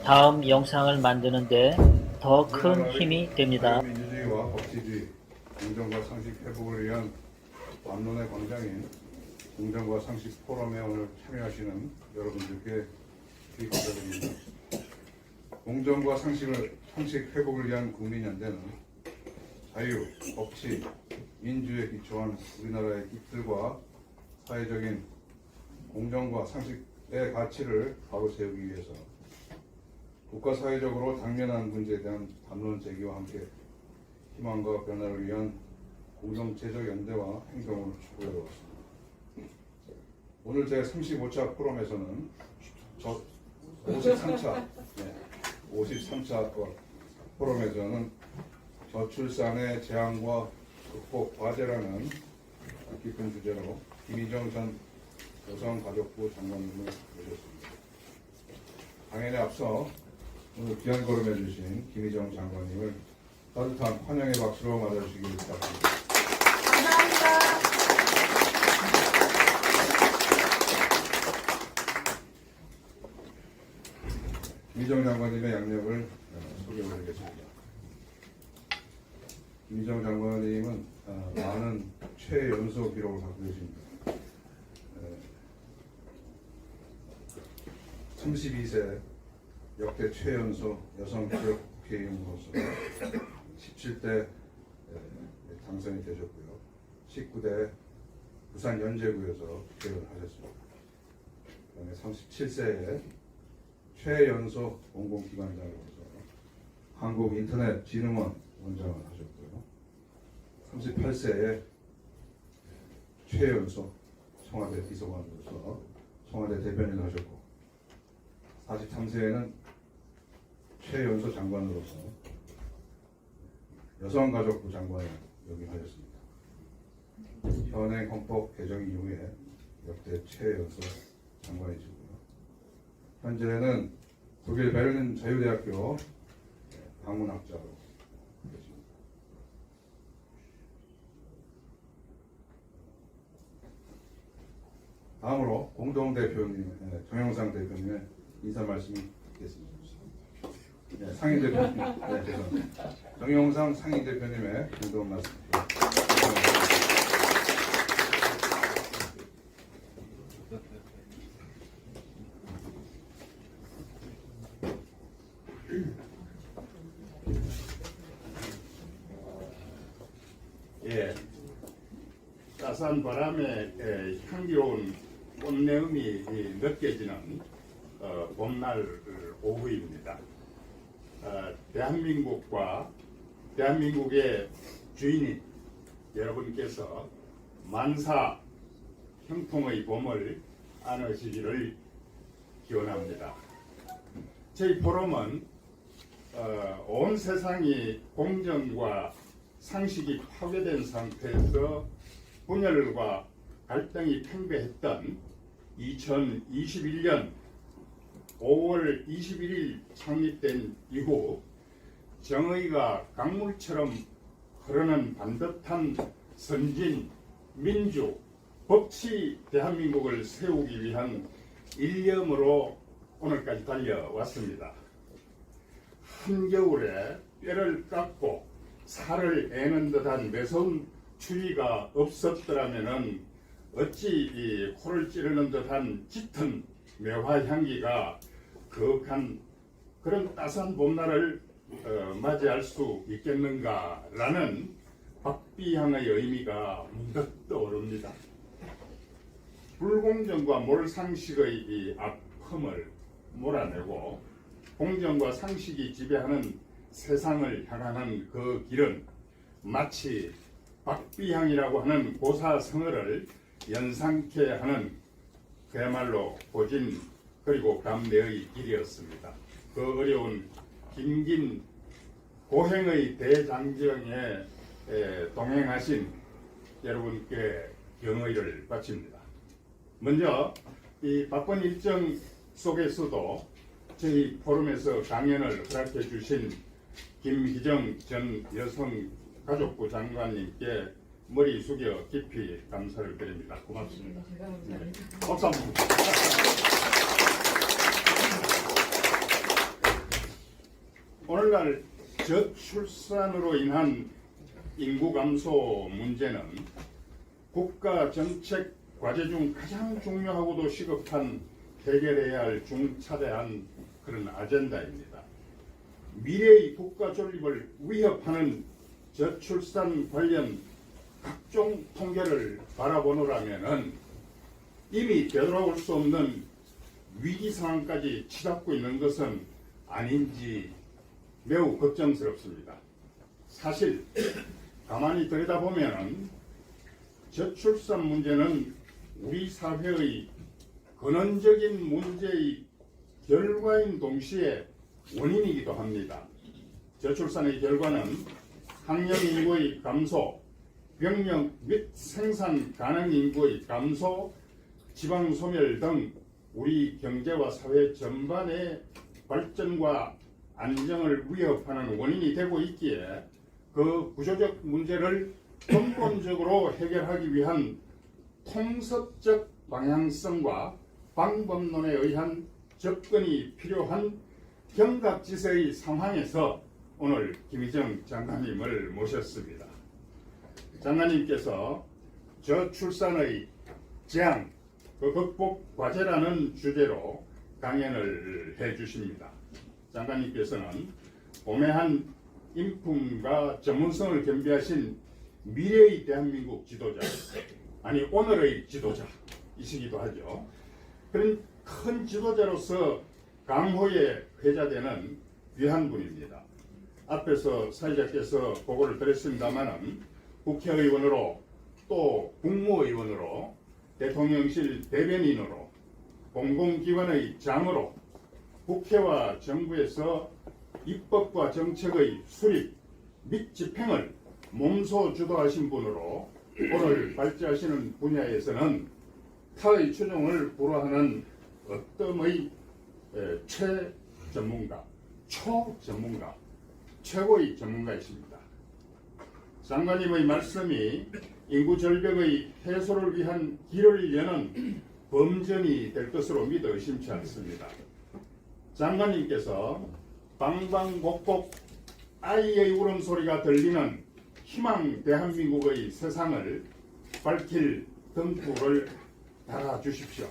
다음 영상을 만드는데 더 큰 힘이 됩니다. 민주주의와 법치주의, 공정과 상식 회복을 위한 반론의 광장인 공정과 상식 포럼에 오늘 참여하시는 여러분들께 귀 감사드립니다. 공정과 상식 회복을 위한 국민연대는 자유, 법치, 민주에 기초한 우리나라의 깃들과 사회적인 공정과 상식의 가치를 바로 세우기 위해서 국가 사회적으로 당면한 문제에 대한 반론 제기와 함께 희망과 변화를 위한 공동체적 연대와 행동을 추구해 왔습니다. 오늘 제 35차 포럼에서는 53차 포럼에서는 저출산의 재앙과 극복 과제라는 깊은 주제로 김희정 전 여성가족부 장관님을 모셨습니다. 강연에 앞서 오늘 귀한 걸음해 주신 김희정 장관님을 따뜻한 환영의 박수로 맞아주시길 부탁드립니다. 감사합니다. 김희정 장관님의 양력을 소개해드리겠습니다. 김희정 장관님은 많은 최연소 기록을 갖고 계십니다. 32세 역대 최연소 여성 지역 국회의원으로서 17대 당선이 되셨고요. 19대 부산 연제구에서 국회의원을 하셨습니다. 그다음에 37세에 최연소 공공기관장으로서 한국인터넷진흥원 원장을 하셨고요. 38세에 최연소 청와대 비서관으로서 청와대 대변인을 하셨고 43세에는 최연소 장관으로서 여성가족부 장관을 역임하셨습니다. 현행 헌법 개정 이후에 역대 최연소 장관이시고요. 현재는 독일 베를린 자유대학교 방문학자로 계십니다. 다음으로 공동대표님, 정영상 대표님의 인사 말씀이 있겠습니다. 네, 상임 대표님, 네, 죄송합니다. 정영상 상임 대표님의 공동 말씀. 예, 따스한 바람에 향기로운 꽃내음이 느껴지는 봄날 오후입니다. 대한민국과 대한민국의 주인인 여러분께서 만사 형통의 봄을 안으시기를 기원합니다. 저희 포럼은 온 세상이 공정과 상식이 파괴된 상태에서 분열과 갈등이 팽배했던 2021년 5월 21일 창립된 이후 정의가 강물처럼 흐르는 반듯한 선진, 민주, 법치 대한민국을 세우기 위한 일념으로 오늘까지 달려왔습니다. 한겨울에 뼈를 깎고 살을 애는 듯한 매서운 추위가 없었더라면 어찌 이 코를 찌르는 듯한 짙은 매화향기가 거룩한 그런 따스한 봄날을 맞이할 수 있겠는가라는 박비향의 의미가 문득 떠오릅니다. 불공정과 몰상식의 이 아픔을 몰아내고 공정과 상식이 지배하는 세상을 향하는 그 길은 마치 박비향이라고 하는 고사성어를 연상케 하는 그야말로 고진 그리고 감내의 길이었습니다. 그 어려운 긴긴 고행의 대장정에 동행하신 여러분께 경의를 바칩니다. 먼저 이 바쁜 일정 속에서도 저희 포럼에서 강연을 허락해 주신 김희정 전 여성가족부 장관님께 머리 숙여 깊이 감사를 드립니다. 고맙습니다. 제가 감사합니다. 박수 한번. 오늘날 저출산으로 인한 인구 감소 문제는 국가 정책 과제 중 가장 중요하고도 시급한 해결해야 할 중차대한 그런 아젠다입니다. 미래의 국가 존립을 위협하는 저출산 관련 각종 통계를 바라보노라면은 이미 되돌아올 수 없는 위기 상황까지 치닫고 있는 것은 아닌지 매우 걱정스럽습니다. 사실 가만히 들여다보면 저출산 문제는 우리 사회의 근원적인 문제의 결과인 동시에 원인이기도 합니다. 저출산의 결과는 학령 인구의 감소, 병력 및 생산 가능 인구의 감소, 지방 소멸 등 우리 경제와 사회 전반의 발전과 안정을 위협하는 원인이 되고 있기에 그 구조적 문제를 근본적으로 해결하기 위한 통섭적 방향성과 방법론에 의한 접근이 필요한 경각지세의 상황에서 오늘 김희정 장관님을 모셨습니다. 장관님께서 저출산의 재앙, 그 극복 과제라는 주제로 강연을 해주십니다. 장관님께서는 오매한 인품과 전문성을 겸비하신 미래의 대한민국 지도자, 아니 오늘의 지도자이시기도 하죠. 그런 큰 지도자로서 강호에 회자되는 귀한 분입니다. 앞에서 사회자께서 보고를 드렸습니다마는 국회의원으로 또 국무의원으로 대통령실 대변인으로 공공기관의 장으로 국회와 정부에서 입법과 정책의 수립 및 집행을 몸소 주도하신 분으로 오늘 발제하시는 분야에서는 타의 추종을 불허하는 어떤 최전문가, 초전문가, 최고의 전문가이십니다. 장관님의 말씀이 인구 절벽의 해소를 위한 길을 여는 범전이 될 것으로 믿어 의심치 않습니다. 장관님께서 방방곡곡 아이의 울음소리가 들리는 희망 대한민국의 세상을 밝힐 등불을 달아주십시오.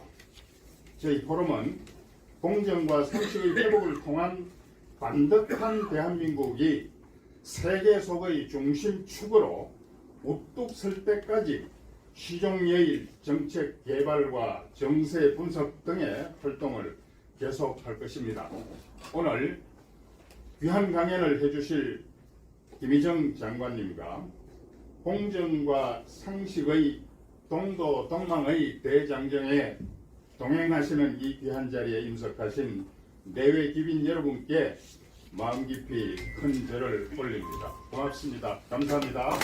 저희 포럼은 공정과 상식의 회복을 통한 반듯한 대한민국이 세계 속의 중심축으로 우뚝 설 때까지 시종예일 정책 개발과 정세 분석 등의 활동을 계속할 것입니다. 오늘 귀한 강연을 해주실 김희정 장관님과 공정과 상식의 동도 동망의 대장정에 동행하시는 이 귀한 자리에 임석하신 내외 귀빈 여러분께 마음 깊이 큰 절을 올립니다. 고맙습니다. 감사합니다.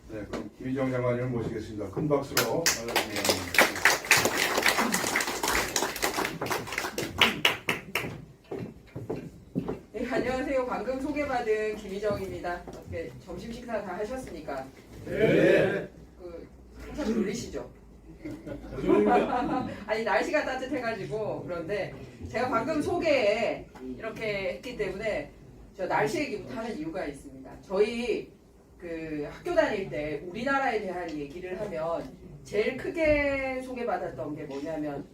네, 그럼 김희정 장관님을 모시겠습니다. 큰 박수로 맞아주시기 네, 안녕하세요. 방금 소개받은 김희정입니다. 어떻게 점심 식사 다 하셨습니까? 네. 항상 졸리시죠? 아니 날씨가 따뜻해가지고. 그런데 제가 방금 소개에 이렇게 했기 때문에 저 날씨 얘기부터 하는 이유가 있습니다. 저희 학교 다닐 때 우리나라에 대한 얘기를 하면 제일 크게 소개받았던 게 뭐냐면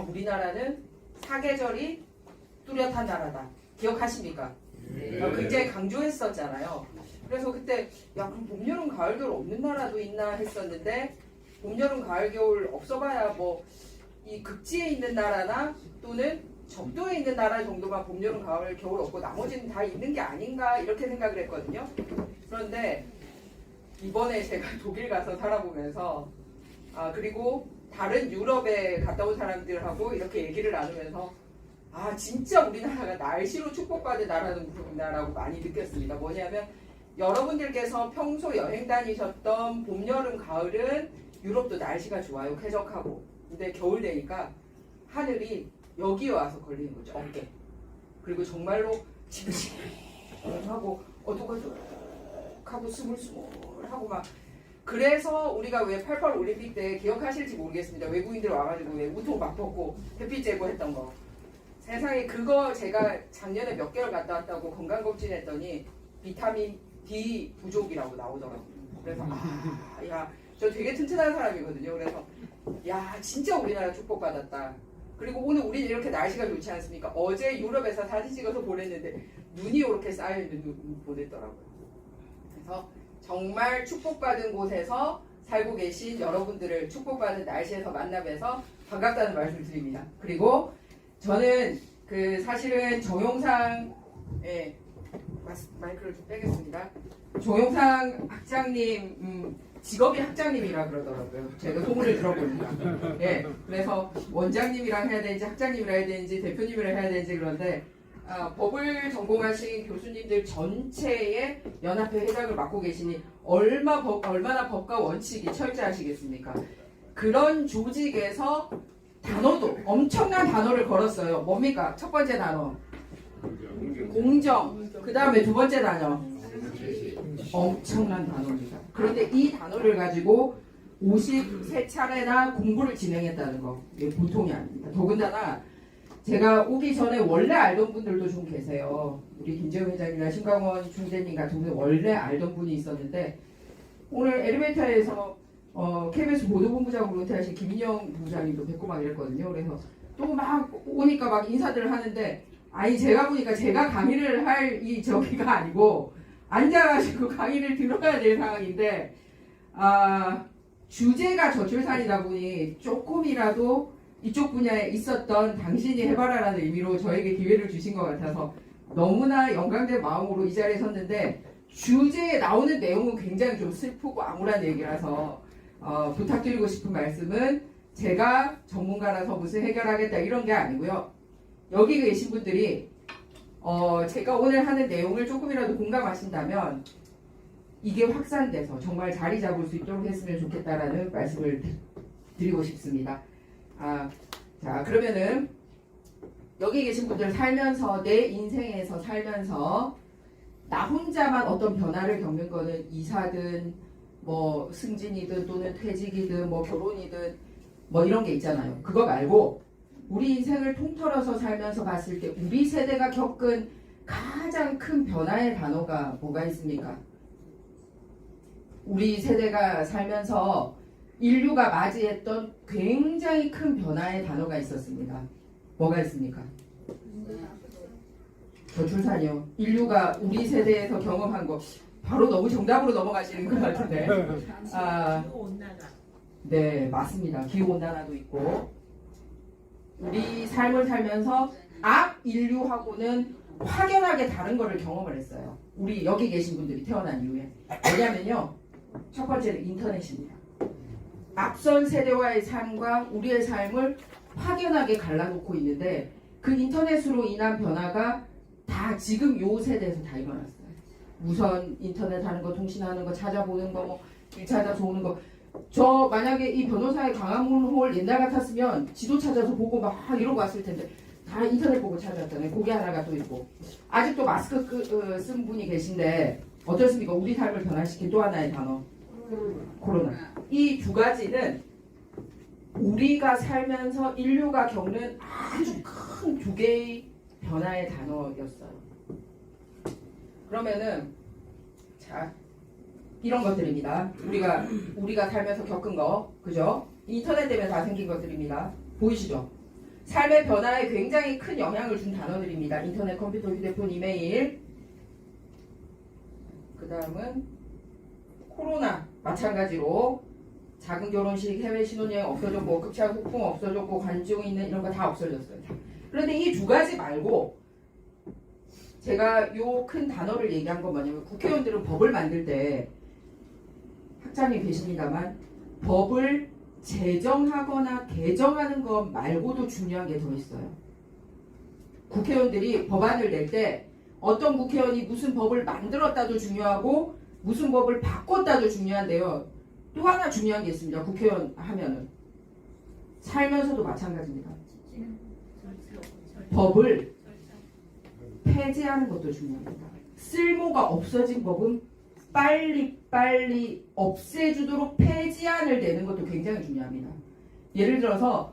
우리나라는 사계절이 뚜렷한 나라다. 기억하십니까? 굉장히 강조했었잖아요. 그래서 그때 야 그럼 봄, 여름, 가을, 겨울 없는 나라도 있나 했었는데 봄, 여름, 가을, 겨울 없어봐야 뭐 이 극지에 있는 나라나 또는 적도에 있는 나라 정도가 봄, 여름, 가을, 겨울 없고 나머지는 다 있는 게 아닌가 이렇게 생각을 했거든요. 그런데 이번에 제가 독일 가서 살아보면서 그리고 다른 유럽에 갔다 온 사람들하고 이렇게 얘기를 나누면서 진짜 우리나라가 날씨로 축복받은 나라는구나라고 많이 느꼈습니다. 뭐냐면 여러분들께서 평소 여행 다니셨던 봄, 여름, 가을은 유럽도 날씨가 좋아요. 쾌적하고. 근데 겨울 되니까 하늘이 여기에 와서 걸리는 거죠. 어깨. 그리고 정말로 지글지글하고 어둑어둑하고 스물스물하고 막 그래서 우리가 왜 88 올림픽 때 기억하실지 모르겠습니다. 외국인들 와가지고 왜 우통 막 벗고 햇빛 쬐고 했던 거. 세상에 그거 제가 작년에 몇 개월 갔다 왔다고 건강검진했더니 비타민 D 부족이라고 나오더라고요. 그래서 야, 저 되게 튼튼한 사람이거든요. 그래서 야, 진짜 우리나라 축복받았다. 그리고 오늘 우리는 이렇게 날씨가 좋지 않습니까? 어제 유럽에서 사진 찍어서 보냈는데 눈이 이렇게 쌓여있는 눈 보냈더라고요. 그래서 정말 축복받은 곳에서 살고 계신 여러분들을 축복받은 날씨에서 만나뵈서 반갑다는 말씀을 드립니다. 그리고 저는 사실은 정용상 마이크를 좀 빼겠습니다. 정용상 학장님 직업이 학장님이라 그러더라고요. 제가 소문을 들어보니까. 그래서 원장님이랑 해야 되는지 학장님이랑 해야 되는지 대표님이랑 해야 되는지 그런데 법을 전공하신 교수님들 전체의 연합회 회장을 맡고 계시니 얼마나 법과 원칙이 철저하시겠습니까? 그런 조직에서 단어도 엄청난 단어를 걸었어요. 뭡니까? 첫 번째 단어 공정. 그 다음에 두 번째 단어 엄청난 단어입니다. 그런데 이 단어를 가지고 53차례나 공부를 진행했다는 거 보통이 아닙니다. 더군다나 제가 오기 전에 원래 알던 분들도 좀 계세요. 우리 김재호 회장이나 신강원 총재님 같은 분은 원래 알던 분이 있었는데 오늘 엘리베이터에서 KBS 보도본부장으로 은퇴하신 김인영 부장님도 뵙고 막 이랬거든요. 그래서 또 막 오니까 막 인사들을 하는데 제가 보니까 제가 강의를 할 이 저기가 아니고 앉아가지고 강의를 들어야 될 상황인데 주제가 저출산이다 보니 조금이라도 이쪽 분야에 있었던 당신이 해봐라라는 의미로 저에게 기회를 주신 것 같아서 너무나 영광된 마음으로 이 자리에 섰는데 주제에 나오는 내용은 굉장히 좀 슬프고 암울한 얘기라서 부탁드리고 싶은 말씀은 제가 전문가라서 무슨 해결하겠다 이런 게 아니고요. 여기 계신 분들이 제가 오늘 하는 내용을 조금이라도 공감하신다면 이게 확산돼서 정말 자리 잡을 수 있도록 했으면 좋겠다라는 말씀을 드리고 싶습니다. 자, 그러면은 여기 계신 분들 살면서 내 인생에서 살면서 나 혼자만 어떤 변화를 겪는 거는 이사든 뭐 승진이든 또는 퇴직이든 뭐 결혼이든 뭐 이런 게 있잖아요. 그거 말고 우리 인생을 통틀어서 살면서 봤을 때 우리 세대가 겪은 가장 큰 변화의 단어가 뭐가 있습니까? 우리 세대가 살면서 인류가 맞이했던 굉장히 큰 변화의 단어가 있었습니다. 뭐가 있습니까? 저출산이요. 인류가 우리 세대에서 경험한 거 바로 너무 정답으로 넘어가시는 것 같은데. 네, 맞습니다. 기후온난화도 있고 우리 삶을 살면서 앞 인류하고는 확연하게 다른 거를 경험을 했어요. 우리 여기 계신 분들이 태어난 이후에. 왜냐면요. 첫 번째는 인터넷입니다. 앞선 세대와의 삶과 우리의 삶을 확연하게 갈라놓고 있는데 그 인터넷으로 인한 변화가 다 지금 요 세대에서 다 일어났어요. 우선 인터넷 하는 거, 통신하는 거, 찾아보는 거, 뭐 길 찾아서 오는 거. 저 만약에 이 변호사의 광화문홀 옛날 같았으면 지도 찾아서 보고 막 이러고 왔을 텐데 다 인터넷 보고 찾아왔잖아요. 그게 하나가 또 있고 아직도 마스크 쓴 분이 계신데 어떻습니까? 우리 삶을 변화시킨 또 하나의 단어 코로나. 이 두 가지는 우리가 살면서 인류가 겪는 아주 큰 두 개의 변화의 단어였어요. 그러면은 자 이런 것들입니다. 우리가 살면서 겪은 거, 그죠? 인터넷 때문에 다 생긴 것들입니다. 보이시죠? 삶의 변화에 굉장히 큰 영향을 준 단어들입니다. 인터넷, 컴퓨터, 휴대폰, 이메일, 그 다음은 코로나 마찬가지로 작은 결혼식, 해외 신혼여행 없어졌고 급차 소풍 없어졌고 관중 있는 이런 거 다 없어졌어요. 그런데 이 두 가지 말고 제가 요 큰 단어를 얘기한 건 뭐냐면 국회의원들은 법을 만들 때 학장님 계십니다만 법을 제정하거나 개정하는 것 말고도 중요한 게 더 있어요. 국회의원들이 법안을 낼 때 어떤 국회의원이 무슨 법을 만들었다도 중요하고 무슨 법을 바꿨다도 중요한데요. 또 하나 중요한 게 있습니다. 국회의원 하면은 살면서도 마찬가지입니다. 법을 폐지하는 것도 중요합니다. 쓸모가 없어진 법은 빨리 없애주도록 폐지안을 내는 것도 굉장히 중요합니다. 예를 들어서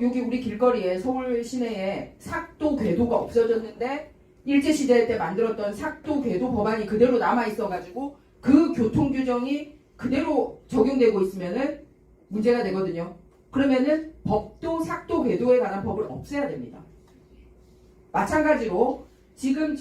여기 우리 길거리에 서울 시내에 삭도 궤도가 없어졌는데 일제시대 때 만들었던 삭도 궤도 법안이 그대로 남아있어가지고 그 교통규정이 그대로 적용되고 있으면은 문제가 되거든요. 그러면은 법도 삭도 궤도에 관한 법을 없애야 됩니다. 마찬가지로 지금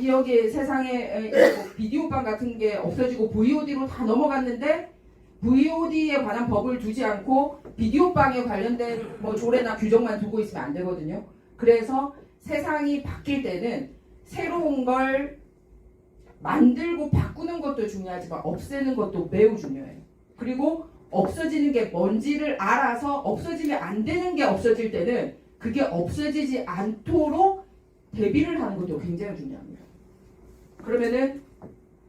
여기 세상에 비디오방 같은 게 없어지고 VOD로 다 넘어갔는데 VOD에 관한 법을 두지 않고 비디오방에 관련된 뭐 조례나 규정만 두고 있으면 안 되거든요. 그래서 세상이 바뀔 때는 새로운 걸 만들고 바꾸는 것도 중요하지만 없애는 것도 매우 중요해요. 그리고 없어지는 게 뭔지를 알아서 없어지면 안 되는 게 없어질 때는 그게 없어지지 않도록 대비를 하는 것도 굉장히 중요합니다. 그러면은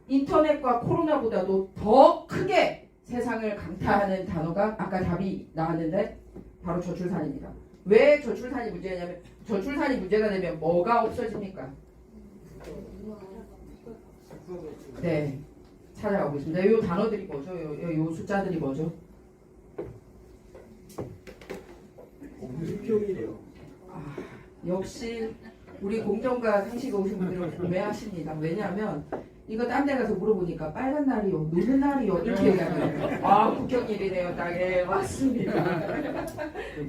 인터넷과 코로나보다도 더 크게 세상을 강타하는 단어가 아까 답이 나왔는데 바로 저출산입니다. 왜 저출산이 문제냐면 저출산이 문제가 되면 뭐가 없어집니까? 네, 찾아가고 있습니다. 이 단어들이 뭐죠? 이 숫자들이 뭐죠? 역시 우리 공정과 상식에 오신 분들은 구매하십니다. 왜냐하면 이거 딴 데 가서 물어보니까 빨간 날이요, 노는 날이요 이렇게 얘기하잖아요. 아, 국경일이네요. 딱 예, 맞습니다.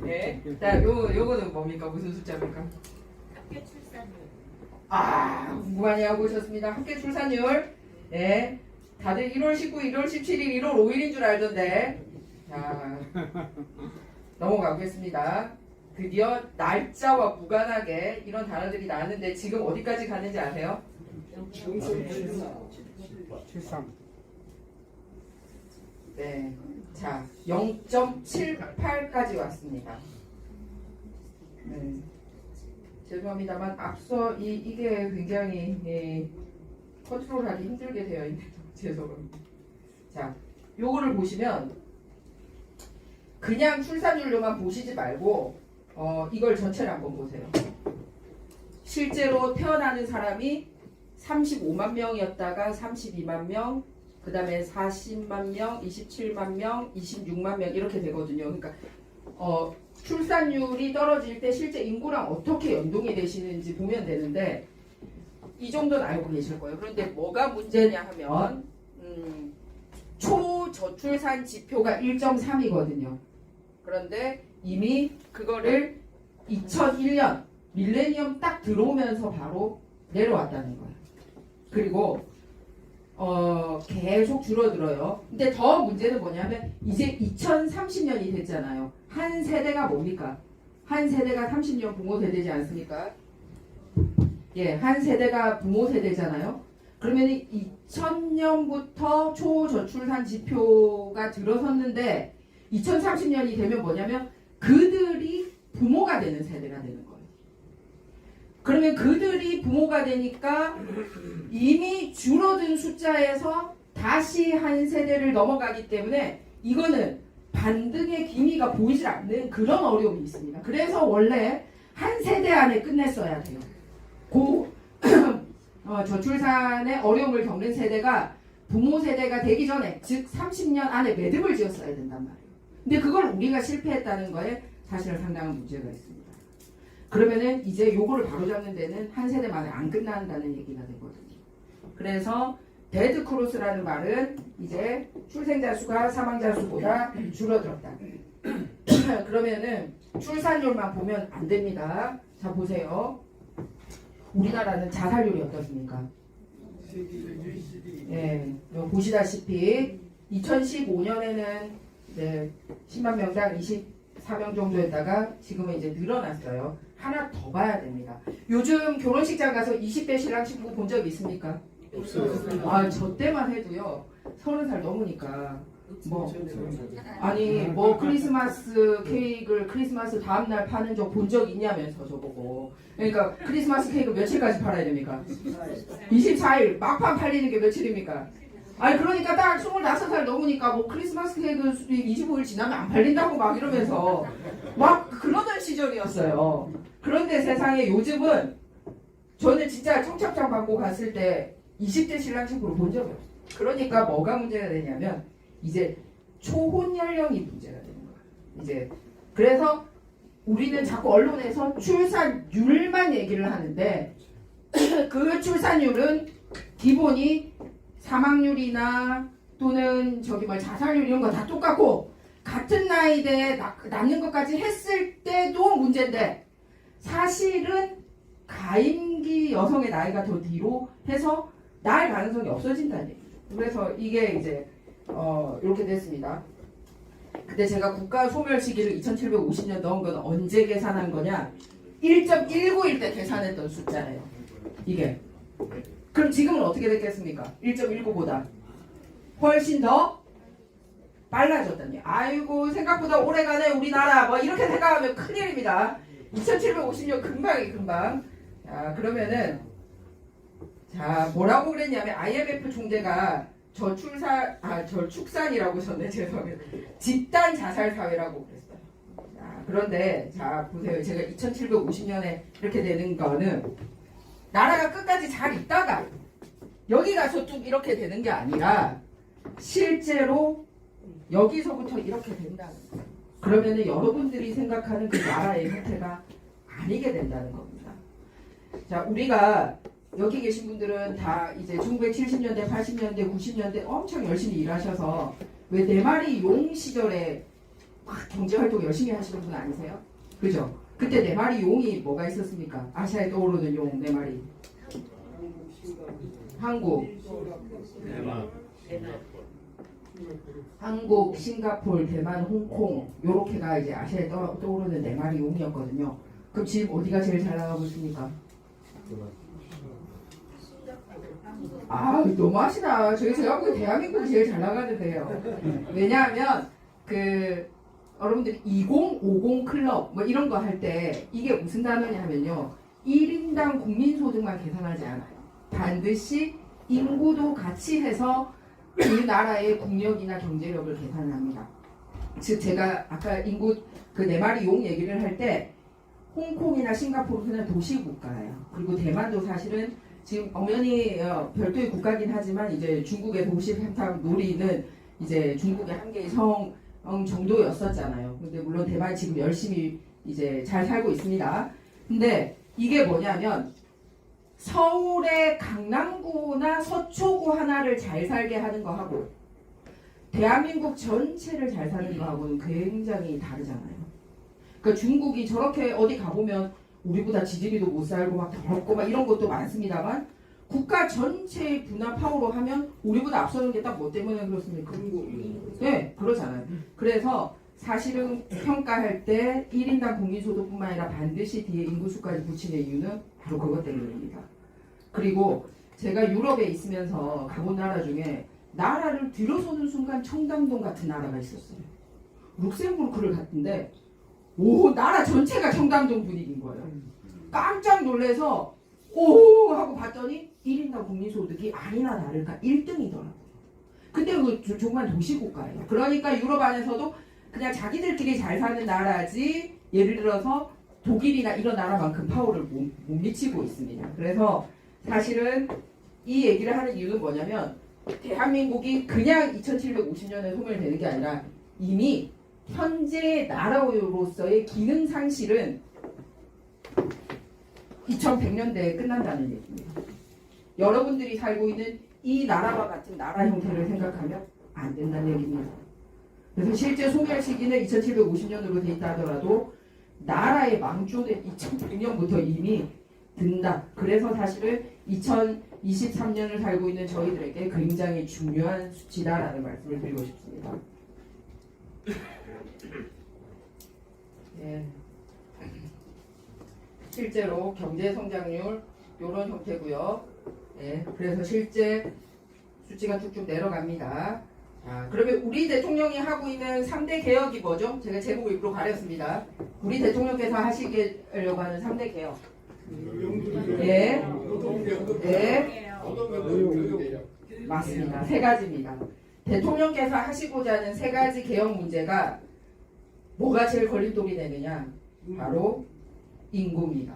네, 자, 요거는 뭡니까? 무슨 숫자입니까? 학교 출산율. 아, 궁금하니 하고 오셨습니다. 학교 출산율. 네, 다들 1월 19, 1월 17일, 1월 5일인 줄 알던데. 자, 넘어가겠습니다. 드디어 날짜와 무관하게 이런 단어들이 나왔는데 지금 어디까지 가는지 아세요? 73. 네, 자 0.78까지 왔습니다. 네. 죄송합니다만 앞서 이게 굉장히 컨트롤하기 힘들게 되어 있네요. 죄송합니다. 자, 요거를 보시면 그냥 출산율로만 보시지 말고 이걸 전체를 한번 보세요. 실제로 태어나는 사람이 35만 명이었다가 32만 명, 그 다음에 40만 명, 27만 명, 26만 명 이렇게 되거든요. 그러니까 출산율이 떨어질 때 실제 인구랑 어떻게 연동이 되시는지 보면 되는데 이 정도는 알고 계실 거예요. 그런데 뭐가 문제냐 하면 초저출산 지표가 1.3이거든요. 그런데 이미 그거를 2001년 밀레니엄 딱 들어오면서 바로 내려왔다는 거예요. 그리고 계속 줄어들어요. 근데 더 문제는 뭐냐면 이제 2030년이 됐잖아요. 한 세대가 뭡니까? 한 세대가 30년 부모 세대지 않습니까? 예, 한 세대가 부모 세대잖아요. 그러면 2000년부터 초저출산 지표가 들어섰는데 2030년이 되면 뭐냐면 그들이 부모가 되는 세대가 되는 거예요. 그러면 그들이 부모가 되니까 이미 줄어든 숫자에서 다시 한 세대를 넘어가기 때문에 이거는 반등의 기미가 보이지 않는 그런 어려움이 있습니다. 그래서 원래 한 세대 안에 끝냈어야 돼요. 저출산의 어려움을 겪는 세대가 부모 세대가 되기 전에 즉 30년 안에 매듭을 지었어야 된단 말이에요. 근데 그걸 우리가 실패했다는 거에 사실은 상당한 문제가 있습니다. 그러면은 이제 요거를 바로잡는 데는 한 세대 만에 안 끝난다는 얘기가 되거든요. 그래서 데드 크로스라는 말은 이제 출생자 수가 사망자 수보다 줄어들었다. 그러면은 출산율만 보면 안 됩니다. 자 보세요. 우리나라는 자살률이 어떻습니까? 예, 보시다시피 2015년에는 네, 10만 명당 24명 정도였다가 지금은 이제 늘어났어요. 하나 더 봐야 됩니다. 요즘 결혼식장 가서 20대 신랑 신부 본 적 있습니까? 없어요. 아, 저 때만 해도요. 30살 넘으니까 뭐 아니 뭐 크리스마스 케이크를 크리스마스 다음날 파는 적 본 적 있냐면서 저보고. 그러니까 크리스마스 케이크 며칠까지 팔아야 됩니까? 24일 막판 팔리는 게 며칠입니까? 아니 그러니까 딱 25살 넘으니까 뭐 크리스마스 케이크 25일 지나면 안 팔린다고 막 이러면서 막 그러던 시절이었어요. 그런데 세상에 요즘은 저는 진짜 청첩장 받고 갔을 때 20대 신랑 신부를 본 적이 없어요. 그러니까 뭐가 문제가 되냐면 이제 초혼 연령이 문제가 되는 거예요. 이제 그래서 우리는 자꾸 언론에서 출산율만 얘기를 하는데 그 출산율은 기본이 사망률이나 또는 저기 뭐 자살률 이런 거 다 똑같고 같은 나이대에 낳는 것까지 했을 때도 문제인데 사실은 가임기 여성의 나이가 더 뒤로 해서 낳을 가능성이 없어진다는 얘기죠. 그래서 이게 이제 이렇게 됐습니다. 근데 제가 국가 소멸 시기를 2750년 넣은 건 언제 계산한 거냐? 1.19일 때 계산했던 숫자예요. 이게. 그럼 지금은 어떻게 됐겠습니까? 1.19보다 훨씬 더 빨라졌다니. 아이고 생각보다 오래가네 우리나라. 뭐 이렇게 생각하면 큰일입니다. 2750년 금방이 금방. 자 그러면은 자 뭐라고 그랬냐면 IMF 총재가 저축산이라고 썼네. 죄송해요. 집단 자살 사회라고 그랬어요. 자, 그런데 자 보세요. 제가 2750년에 이렇게 되는 거는 나라가 끝까지 잘 있다가 여기 가서 쭉 이렇게 되는 게 아니라 실제로 여기서부터 이렇게 된다는 거예요. 그러면은 여러분들이 생각하는 그 나라의 형태가 아니게 된다는 겁니다. 자, 우리가 여기 계신 분들은 다 이제 1970년대, 80년대, 90년대 엄청 열심히 일하셔서 왜 네 마리 용 시절에 막 경제활동 열심히 하시는 분 아니세요? 그죠? 그때 네 마리 용이 뭐가 있었습니까? 아시아에 떠오르는 용 네 마리. 한국, 싱가포르, 대만, 홍콩 요렇게가 이제 아시아에 떠오르는 네 마리 용이었거든요. 그럼 지금 어디가 제일 잘 나가고 있습니까? 아 너무하시다. 제가 보기엔 대한민국이 제일 잘 나가는데요. 왜냐하면 그 여러분들이 2050 클럽 뭐 이런 거 할 때 이게 무슨 단어냐면요. 1인당 국민소득만 계산하지 않아요. 반드시 인구도 같이 해서 그 나라의 국력이나 경제력을 계산합니다. 즉 제가 아까 인구 그 네 마리 용 얘기를 할 때 홍콩이나 싱가포르는 도시국가예요. 그리고 대만도 사실은 지금 엄연히 별도의 국가긴 하지만 이제 중국의 도시 팽창 놀이는 이제 중국의 한계의 성 정도였었잖아요. 근데 물론 대만이 지금 열심히 이제 잘 살고 있습니다. 근데 이게 뭐냐면 서울의 강남구나 서초구 하나를 잘 살게 하는 거하고 대한민국 전체를 잘 사는 거하고는 굉장히 다르잖아요. 그러니까 중국이 저렇게 어디 가보면 우리보다 지지리도 못 살고 막 더럽고 막 이런 것도 많습니다만 국가 전체의 분화 파워로 하면 우리보다 앞서는 게 딱 뭐 때문에 그렇습니까? 네, 그러잖아요. 그래서 사실은 평가할 때 1인당 국민소득뿐만 아니라 반드시 뒤에 인구수까지 붙이는 이유는 바로 그것 때문입니다. 그리고 제가 유럽에 있으면서 가본 나라 중에 나라를 들어서는 순간 청담동 같은 나라가 있었어요. 룩셈부르크를 갔는데 오 나라 전체가 청담동 분위기인 거예요. 깜짝 놀래서 오 하고 봤더니 1인당 국민소득이 아니나 다를까 1등이더라고요. 근데 그 정말 도시국가예요. 그러니까 유럽 안에서도 그냥 자기들끼리 잘 사는 나라지 예를 들어서 독일이나 이런 나라만큼 파워를 못 미치고 있습니다. 그래서 사실은 이 얘기를 하는 이유는 뭐냐면 대한민국이 그냥 2750년에 소멸되는 게 아니라 이미 현재 나라로서의 기능 상실은 2100년대에 끝난다는 얘기입니다. 여러분들이 살고 있는 이 나라와 같은 나라 형태를 생각하면 안 된다는 얘기입니다. 그래서 실제 소멸 시기는 2750년으로 돼 있다 하더라도 나라의 망조는 2100년부터 이미 든다. 그래서 사실은 2023년을 살고 있는 저희들에게 굉장히 중요한 수치다라는 말씀을 드리고 싶습니다. 예. 실제로 경제 성장률 이런 형태고요. 예. 그래서 실제 수치가 쭉쭉 내려갑니다. 자, 그러면 우리 대통령이 하고 있는 3대 개혁이 뭐죠? 제가 제목을 일부러 가렸습니다. 우리 대통령께서 하시려고 하는 3대 개혁. 예. 예. 맞습니다. 세 가지입니다. 대통령께서 하시고자 하는 세 가지 개혁 문제가 뭐가 제일 걸림돌이 되느냐? 바로 인구입니다.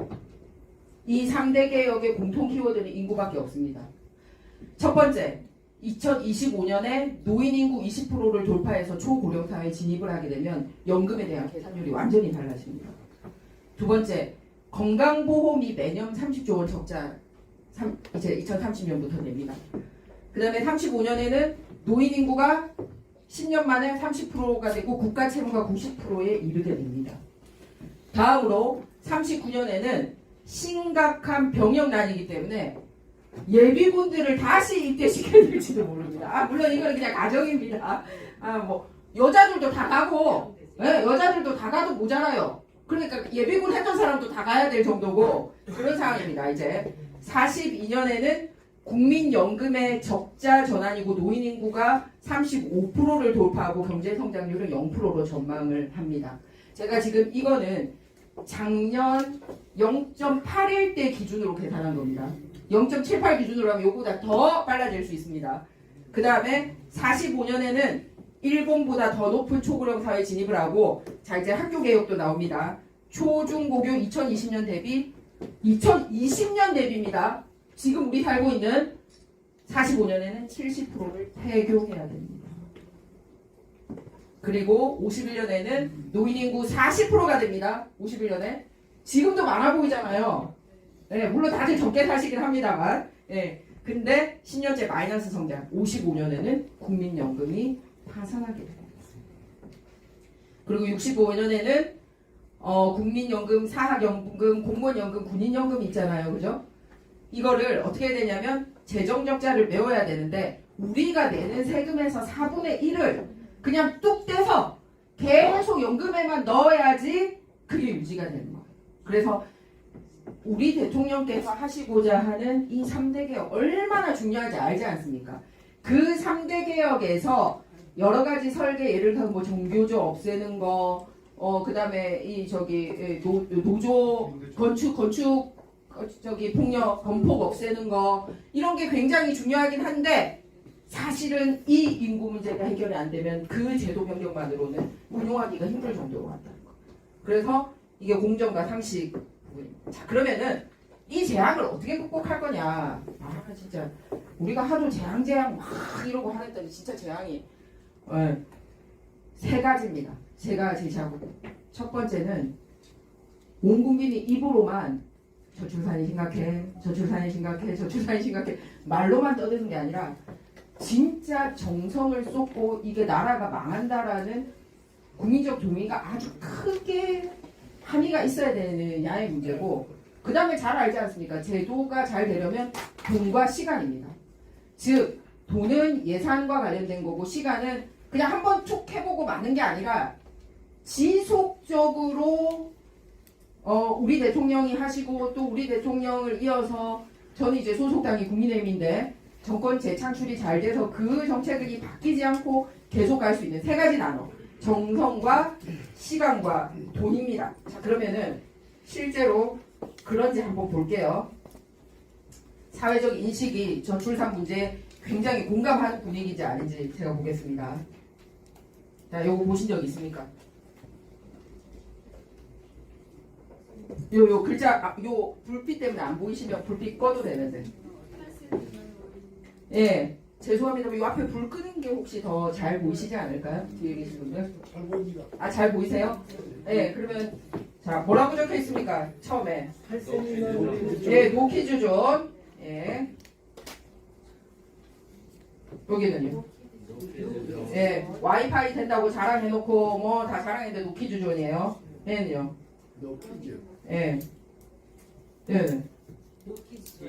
이 3대 개혁의 공통 키워드는 인구밖에 없습니다. 첫 번째, 2025년에 노인 인구 20%를 돌파해서 초고령 사회에 진입을 하게 되면 연금에 대한 계산율이 완전히 달라집니다. 두 번째, 건강보험이 매년 30조 원 적자 이제 2030년부터 됩니다. 그 다음에 35년에는 노인 인구가 10년 만에 30%가 되고 국가 채무가 90%에 이르게 됩니다. 다음으로 39년에는 심각한 병역난이기 때문에 예비군들을 다시 입대시켜야 될지도 모릅니다. 물론 이건 그냥 가정입니다. 여자들도 다 가고, 여자들도 다 가도 모자라요. 그러니까 예비군 했던 사람도 다 가야 될 정도고 그런 상황입니다. 이제 42년에는 국민연금의 적자 전환이고 노인 인구가 35%를 돌파하고 경제 성장률은 0%로 전망을 합니다. 제가 지금 이거는 작년 0.81대 기준으로 계산한 겁니다. 0.78 기준으로 하면 이거보다 더 빨라질 수 있습니다. 그 다음에 45년에는 일본보다 더 높은 초고령 사회 진입을 하고 자 이제 학교 개혁도 나옵니다. 초중고교 2020년 대비 2020년 대비입니다. 지금 우리 살고 있는 45년에는 70%를 폐교해야 됩니다. 그리고 51년에는 노인 인구 40%가 됩니다. 51년에 지금도 많아 보이잖아요. 네, 물론 다들 적게 사시긴 합니다만 근데 10년째 마이너스 성장 55년에는 국민연금이 파산하게 됩니다. 그리고 65년에는 국민연금, 사학연금, 공무원연금, 군인연금 있잖아요. 그죠? 이거를 어떻게 해야 되냐면 재정적자를 메워야 되는데 우리가 내는 세금에서 4분의 1을 그냥 뚝 떼서 계속 연금에만 넣어야지 그게 유지가 되는 거예요. 그래서 우리 대통령께서 하시고자 하는 이 3대 개혁 얼마나 중요한지 알지 않습니까? 그 3대 개혁에서 여러 가지 설계 예를 들어서 뭐 정교조 없애는 거, 그 다음에 노조 건축 폭력 건폭 없애는 거 이런 게 굉장히 중요하긴 한데 사실은 이 인구 문제가 해결이 안 되면 그 제도 변경만으로는 운용하기가 힘들 정도로 왔다는 거. 그래서 이게 공정과 상식 부분입니다. 자 그러면은 이 재앙을 어떻게 극복할 거냐? 진짜 우리가 하도 재앙 막 이러고 하랬더니 진짜 재앙이 세 가지입니다. 제가 제시하고 첫 번째는 온 국민이 입으로만 저출산이 심각해, 저출산이 심각해, 저출산이 심각해 말로만 떠드는 게 아니라 진짜 정성을 쏟고 이게 나라가 망한다라는 국민적 동의가 아주 크게 함의가 있어야 되는 야의 문제고 그 다음에 잘 알지 않습니까? 제도가 잘 되려면 돈과 시간입니다. 즉 돈은 예산과 관련된 거고 시간은 그냥 한번 툭 해보고 마는 게 아니라 지속적으로 우리 대통령이 하시고 또 우리 대통령을 이어서 저는 이제 소속당이 국민의힘인데 정권 재창출이 잘 돼서 그 정책이 바뀌지 않고 계속 갈 수 있는 세 가지 나눠 정성과 시간과 돈입니다. 자 그러면은 실제로 그런지 한번 볼게요. 사회적 인식이 저출산 문제에 굉장히 공감하는 분위기인지 아닌지 제가 보겠습니다. 자 요거 보신 적 있습니까? 요 글자 요 불빛 때문에 안 보이시면 불빛 꺼도 되는데. 예, 죄송합니다. 요 앞에 불 끄는 게 혹시 더 잘 보이시지 않을까요? 뒤에 계신 분들? 잘 보입니다. 잘 보이세요? 예, 그러면 자 뭐라고 적혀 있습니까? 처음에 예, 노키주존 예 여기는요? 예, 와이파이 된다고 자랑해놓고 뭐 다 자랑했는데 노키주존이에요. 얘는요? 높이죠. 예, 예,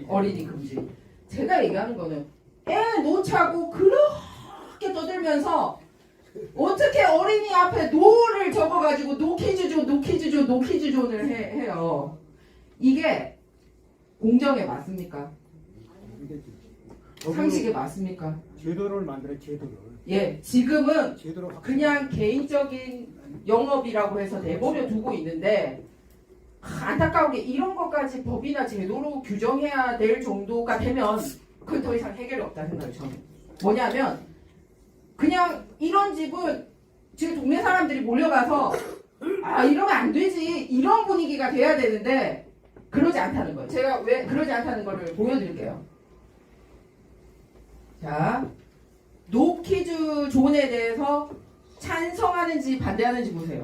어린이 금지. 제가 얘기하는 거는 애 놓자고 그렇게 떠들면서 어떻게 어린이 앞에 노를 적어가지고 노키즈존 노키즈존 노키즈존을 해요. 이게 공정에 맞습니까? 상식에 맞습니까? 제도를 만들어 제도를. 예, 지금은 제도로 그냥 개인적인 영업이라고 해서 내버려 두고 있는데 안타까우게 이런 것까지 법이나 제도로 규정해야 될 정도가 되면 그건 더 이상 해결이 없다는 생각을 저는. 뭐냐면 그냥 이런 집은 지금 동네 사람들이 몰려가서 아 이러면 안 되지 이런 분위기가 돼야 되는데 그러지 않다는 거예요. 제가 왜 그러지 않다는 거를 보여드릴게요. 자, 노키즈 존에 대해서 찬성하는지 반대하는지 보세요.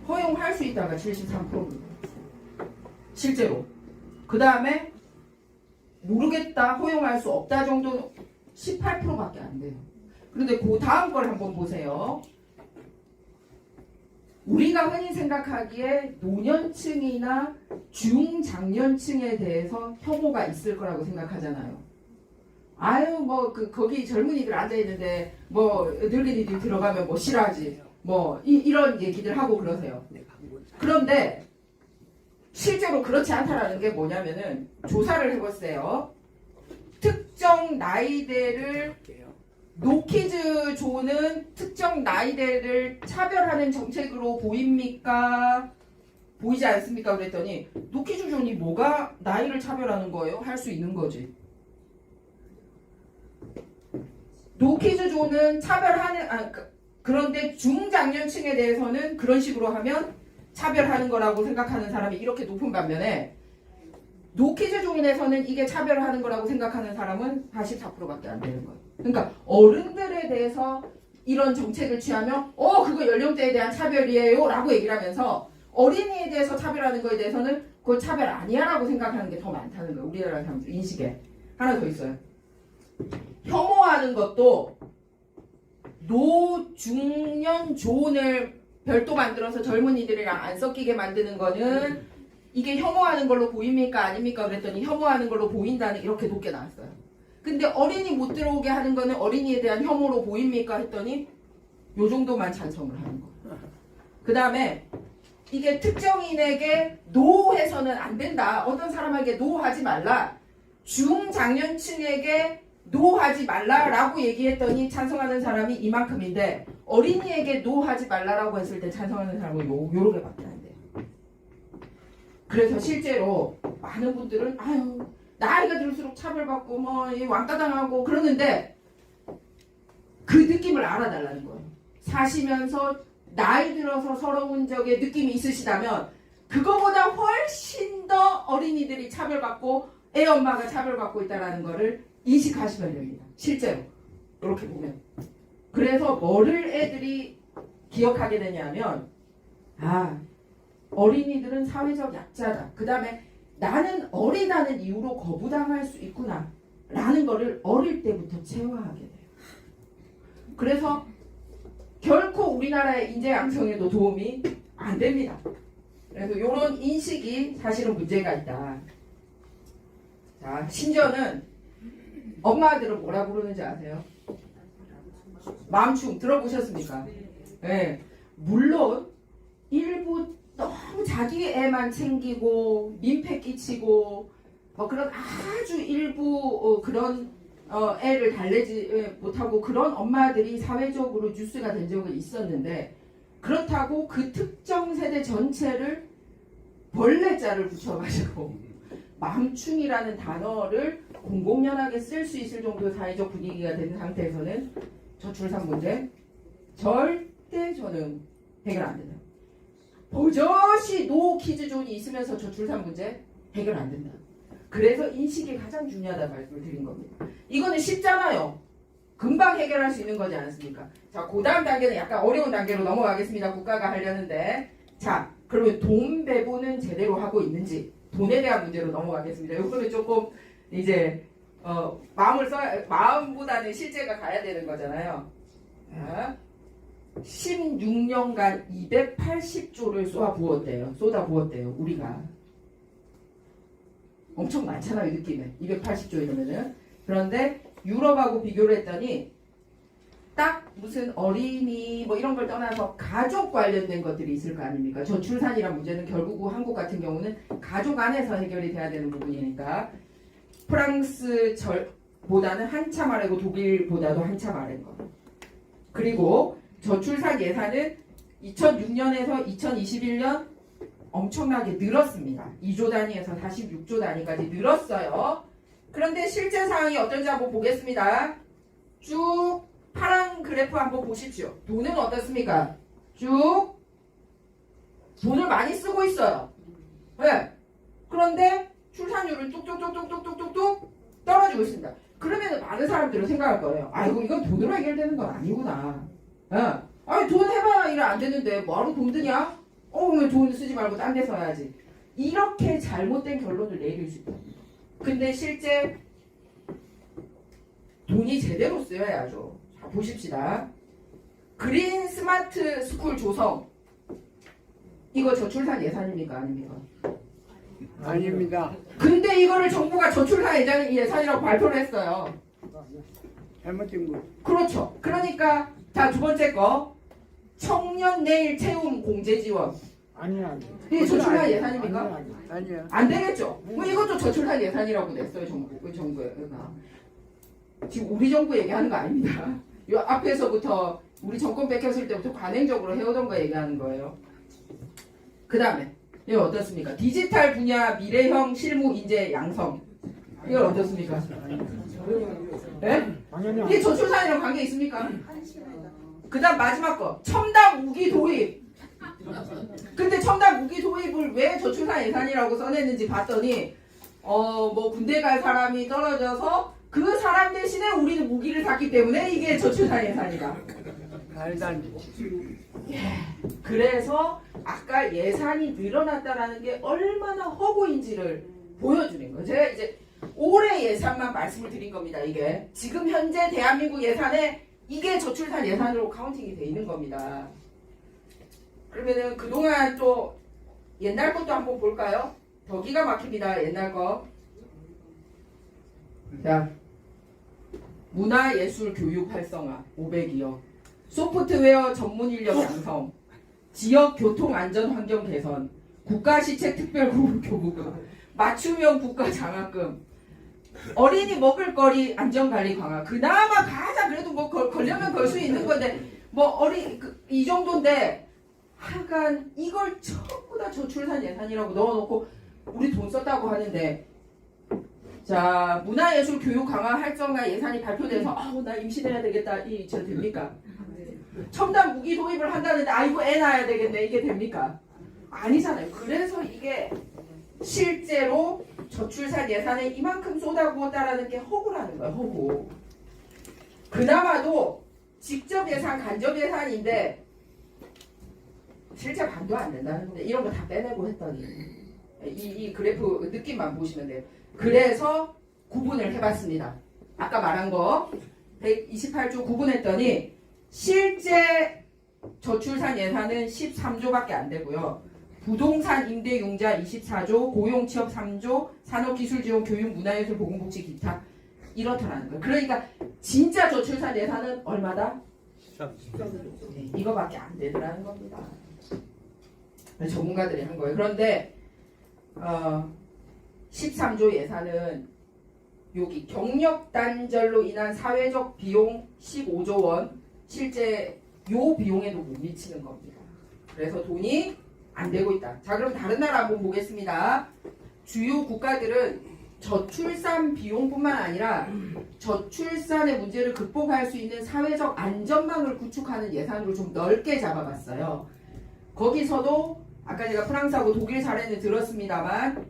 허용할 수 있다가 73%입니다. 실제로. 그 다음에 모르겠다, 허용할 수 없다 정도 18%밖에 안 돼요. 그런데 그 다음 걸 한번 보세요. 우리가 흔히 생각하기에 노년층이나 중장년층에 대해서 혐오가 있을 거라고 생각하잖아요. 아유 뭐 거기 젊은이들 앉아 있는데 뭐 늙은이들 들어가면 뭐 싫어하지 뭐 이런 얘기들 하고 그러세요. 그런데 실제로 그렇지 않다라는 게 뭐냐면은 조사를 해봤어요. 특정 나이대를 노키즈 존은 특정 나이대를 차별하는 정책으로 보입니까? 보이지 않습니까? 그랬더니 노키즈 존이 뭐가 나이를 차별하는 거예요? 할 수 있는 거지. 노키즈 존은 차별하는 그런데 중장년층에 대해서는 그런 식으로 하면 차별하는 거라고 생각하는 사람이 이렇게 높은 반면에 노키즈 존에서는 이게 차별하는 거라고 생각하는 사람은 44%밖에 안 되는 거예요. 그러니까 어른들에 대해서 이런 정책을 취하면 그거 연령대에 대한 차별이에요 라고 얘기를 하면서 어린이에 대해서 차별하는 거에 대해서는 그거 차별 아니야 라고 생각하는 게 더 많다는 거예요. 우리나라 사람들 인식에. 하나 더 있어요. 혐오하는 것도 노중년 존을 별도 만들어서 젊은이들이랑 안 섞이게 만드는 거는 이게 혐오하는 걸로 보입니까? 아닙니까? 그랬더니 혐오하는 걸로 보인다는 이렇게 높게 나왔어요. 근데 어린이 못 들어오게 하는 거는 어린이에 대한 혐오로 보입니까? 했더니 요 정도만 찬성을 하는 거예요. 그 다음에 이게 특정인에게 노해서는 안 된다. 어떤 사람에게 노하지 말라. 중장년층에게 노하지 말라라고 얘기했더니 찬성하는 사람이 이만큼인데 어린이에게 노하지 말라라고 했을 때 찬성하는 사람은 요렇게밖에 안 돼요. 그래서 실제로 많은 분들은 아유 나이가 들수록 차별받고 뭐 왕따당하고 그러는데 그 느낌을 알아달라는 거예요. 사시면서 나이 들어서 서러운 적에 느낌이 있으시다면 그거보다 훨씬 더 어린이들이 차별받고 애 엄마가 차별받고 있다는 거를 인식하시면 됩니다. 실제로 이렇게 보면. 그래서 뭐를 애들이 기억하게 되냐면 어린이들은 사회적 약자다. 그 다음에 나는 어리다는 이유로 거부당할 수 있구나 라는 거를 어릴 때부터 체화하게 돼요. 그래서 결코 우리나라의 인재 양성에도 도움이 안 됩니다. 그래서 이런 인식이 사실은 문제가 있다. 자, 심지어는 엄마들은 뭐라 부르는지 아세요? 맘충 들어보셨습니까? 네. 물론 일부 너무 자기 애만 챙기고 민폐 끼치고 뭐 그런 아주 일부 그런 애를 달래지 못하고 그런 엄마들이 사회적으로 뉴스가 된 적은 있었는데 그렇다고 그 특정 세대 전체를 벌레자를 붙여가지고 맘충이라는 단어를 공공연하게 쓸 수 있을 정도의 사회적 분위기가 된 상태에서는 저출산 문제 절대 저는 해결 안 된다. 버젓이 노키즈존이 있으면서 저출산 문제 해결 안 된다. 그래서 인식이 가장 중요하다는 말씀을 드린 겁니다. 이거는 쉽잖아요. 금방 해결할 수 있는 거지 않습니까? 자, 그 다음 단계는 약간 어려운 단계로 넘어가겠습니다. 국가가 하려는데 자, 그러면 돈 배분은 제대로 하고 있는지 돈에 대한 문제로 넘어가겠습니다. 이거는 조금 이제 마음보다는 실제가 가야 되는 거잖아요. 자, 16년간 280조를 쏟아 부었대요. 우리가. 엄청 많잖아요, 느낌에. 280조 이러면은. 그런데 유럽하고 비교를 했더니 딱 무슨 어린이 뭐 이런 걸 떠나서 가족 관련된 것들이 있을 거 아닙니까? 저출산이란 문제는 결국 한국 같은 경우는 가족 안에서 해결이 돼야 되는 부분이니까 프랑스보다는 한참 아래고 독일보다도 한참 아래인 거. 그리고 저출산 예산은 2006년에서 2021년 엄청나게 늘었습니다. 2조 단위에서 46조 단위까지 늘었어요. 그런데 실제 상황이 어떤지 한번 보겠습니다. 쭉 파란 그래프 한번 보십시오. 돈은 어떻습니까? 쭉 돈을 많이 쓰고 있어요. 네. 그런데 출산율은 뚝뚝뚝뚝뚝뚝뚝 떨어지고 있습니다. 그러면 많은 사람들은 생각할 거예요. 아이고 이건 돈으로 해결되는 건 아니구나. 아니 돈 해봐야 일 안 되는데 뭐하러 돈 드냐? 그러면 돈 쓰지 말고 딴 데 써야지. 이렇게 잘못된 결론을 내릴 수 있다. 근데 실제 돈이 제대로 쓰여야죠. 자, 보십시다. 그린 스마트 스쿨 조성. 이거 저출산 예산입니까? 아닙니까? 아닙니다. 근데 이거를 정부가 저출산 예산이라고 발표를 했어요. 잘못된 거. 그렇죠. 그러니까 자, 두 번째 거. 청년 내일 채움 공제 지원. 아니야. 이게 저출산 예산입니까? 아니야. 안 되겠죠. 뭐 이것도 저출산 예산이라고 냈어요, 정부가. 지금 우리 정부 얘기하는 거 아닙니다. 이 앞에서부터 우리 정권 뺏겼을 때부터 관행적으로 해오던 거 얘기하는 거예요. 그 다음에 이거 어떻습니까? 디지털 분야 미래형 실무 인재 양성. 이건 어떻습니까? 네? 이게 저출산이랑 관계 있습니까? 그 다음 마지막 거 첨단 무기 도입. 근데 첨단 무기 도입을 왜 저출산 예산이라고 써냈는지 봤더니 뭐 군대 갈 사람이 떨어져서 그 사람 대신에 우리는 무기를 샀기 때문에 이게 저출산 예산이다. 그래서 아까 예산이 늘어났다라는 게 얼마나 허구인지를 보여주는 거예요. 제가 이제 올해 예산만 말씀을 드린 겁니다. 이게 지금 현재 대한민국 예산에 이게 저출산 예산으로 카운팅이 돼 있는 겁니다. 그러면은 그동안 또 옛날 것도 한번 볼까요? 더 기가 막힙니다. 옛날 거. 자, 문화예술 교육 활성화 500억, 소프트웨어 전문 인력 양성, 지역 교통 안전 환경 개선, 국가시책 특별 교부금, 맞춤형 국가 장학금, 어린이 먹을거리 안전관리 강화. 그나마 가장 그래도 뭐 걸려면 걸 수 있는 건데 뭐 이 정도인데 하여간 이걸 전부 다 저출산 예산이라고 넣어놓고 우리 돈 썼다고 하는데 자 문화예술 교육 강화 활성화 예산이 발표돼서 나 임신해야 되겠다 저 됩니까? 첨단 무기 도입을 한다는데 아이고 애 낳아야 되겠네 이게 됩니까? 아니잖아요. 그래서 이게 실제로 저출산 예산에 이만큼 쏟아부었다라는 게 허구라는 거예요. 허구. 그나마도 직접 예산, 간접 예산인데 실제 반도 안 된다는 건데 이런 거 다 빼내고 했더니 이 그래프 느낌만 보시면 돼요. 그래서 구분을 해봤습니다. 아까 말한 거 128조 구분했더니 실제 저출산 예산은 13조밖에 안 되고요. 부동산 임대융자 24조, 고용취업 3조, 산업기술지원, 교육, 문화예술, 보건복지, 기타 이렇다라는 거예요. 그러니까 진짜 저출산 예산은 얼마다? 13조. 네, 이거밖에 안 되더라는 겁니다. 전문가들이 한 거예요. 그런데 13조 예산은 여기 경력 단절로 인한 사회적 비용 15조 원 실제 요 비용에도 못 미치는 겁니다. 그래서 돈이 안 되고 있다. 자 그럼 다른 나라 한번 보겠습니다. 주요 국가들은 저출산 비용뿐만 아니라 저출산의 문제를 극복할 수 있는 사회적 안전망을 구축하는 예산으로 좀 넓게 잡아봤어요. 거기서도 아까 제가 프랑스하고 독일 사례는 들었습니다만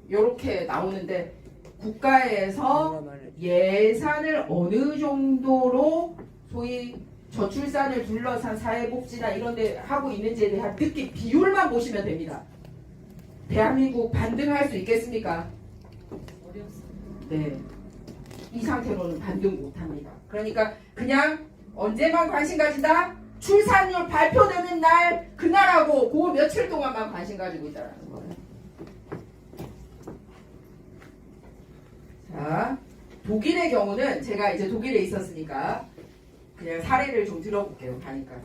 이렇게 나오는데 국가에서 예산을 어느 정도로 소위 저출산을 둘러싼 사회복지나 이런 데 하고 있는지에 대한 느낌 비율만 보시면 됩니다. 대한민국 반등할 수 있겠습니까? 네. 이 상태로는 반등 못합니다. 그러니까 그냥 언제만 관심 가진다? 출산율 발표되는 날 그날하고 그 며칠 동안만 관심 가지고 있다는 거예요. 자, 독일의 경우는 제가 이제 독일에 있었으니까 그냥 사례를 좀 들어볼게요. 가니까.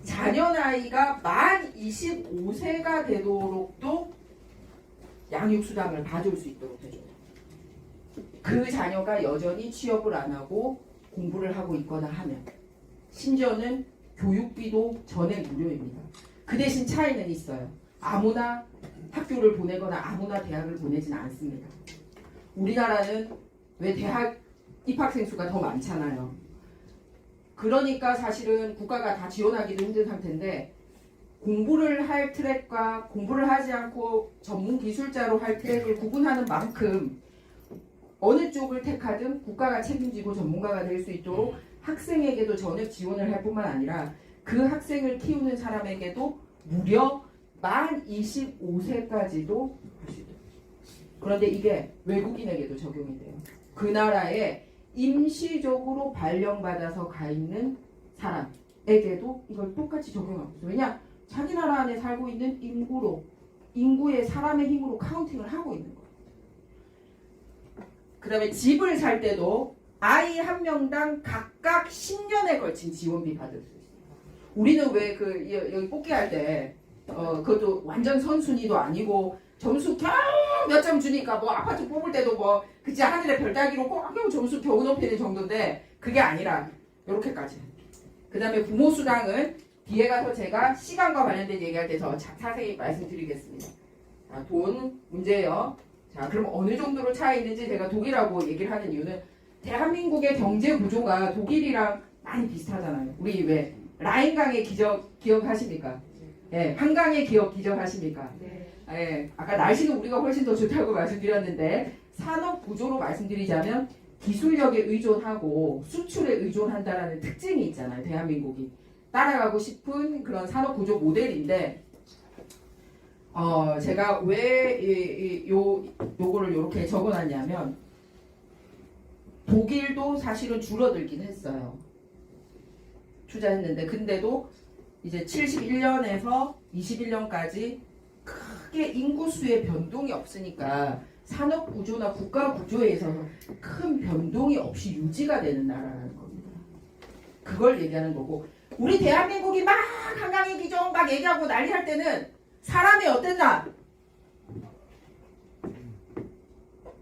자녀 나이가 만 25세가 되도록도 양육수당을 받을 수 있도록 해줘요. 그 자녀가 여전히 취업을 안 하고 공부를 하고 있거나 하면 심지어는 교육비도 전액 무료입니다. 그 대신 차이는 있어요. 아무나 학교를 보내거나 아무나 대학을 보내진 않습니다. 우리나라는 왜 대학 입학생 수가 더 많잖아요. 그러니까 사실은 국가가 다 지원하기도 힘든 상태인데 공부를 할 트랙과 공부를 하지 않고 전문 기술자로 할 트랙을 구분하는 만큼 어느 쪽을 택하든 국가가 책임지고 전문가가 될 수 있도록 학생에게도 전액 지원을 할 뿐만 아니라 그 학생을 키우는 사람에게도 무려 만 25세까지도 할 수 있도록. 그런데 이게 외국인에게도 적용이 돼요. 그 나라에 임시적으로 발령받아서 가 있는 사람에게도 이걸 똑같이 적용하고 있어요. 왜냐? 자기 나라 안에 살고 있는 인구의 사람의 힘으로 카운팅을 하고 있는 거예요. 그 다음에 집을 살 때도 아이 한 명당 각각 10년에 걸친 지원비 받을 수 있어요. 우리는 왜 여기 뽑기 할 때 그것도 완전 선순위도 아니고 점수 겨우 몇 점 주니까 뭐 아파트 뽑을 때도 뭐 그치 하늘의 별 따기로 꼭 점수 겨우 높이는 정도인데 그게 아니라 이렇게까지. 그 다음에 부모수당은 뒤에 가서 제가 시간과 관련된 얘기할 때 더 자세히 말씀드리겠습니다. 자, 돈 문제예요. 자, 그럼 어느 정도로 차이 있는지 제가 독일하고 얘기를 하는 이유는 대한민국의 경제 구조가 독일이랑 많이 비슷하잖아요. 우리 왜 라인강의 기억하십니까? 예, 한강의 기억하십니까? 예, 아까 날씨는 우리가 훨씬 더 좋다고 말씀드렸는데 산업 구조로 말씀드리자면 기술력에 의존하고 수출에 의존한다라는 특징이 있잖아요. 대한민국이 따라가고 싶은 그런 산업 구조 모델인데 제가 왜 요거를 이렇게 적어놨냐면 독일도 사실은 줄어들긴 했어요. 투자했는데 근데도 이제 71년에서 21년까지 크게 인구수의 변동이 없으니까 산업 구조나 국가 구조에 있어서 큰 변동이 없이 유지가 되는 나라라는 겁니다. 그걸 얘기하는 거고 우리 대한민국이 막 한강의 기종 막 얘기하고 난리 할 때는 사람이 어땠나?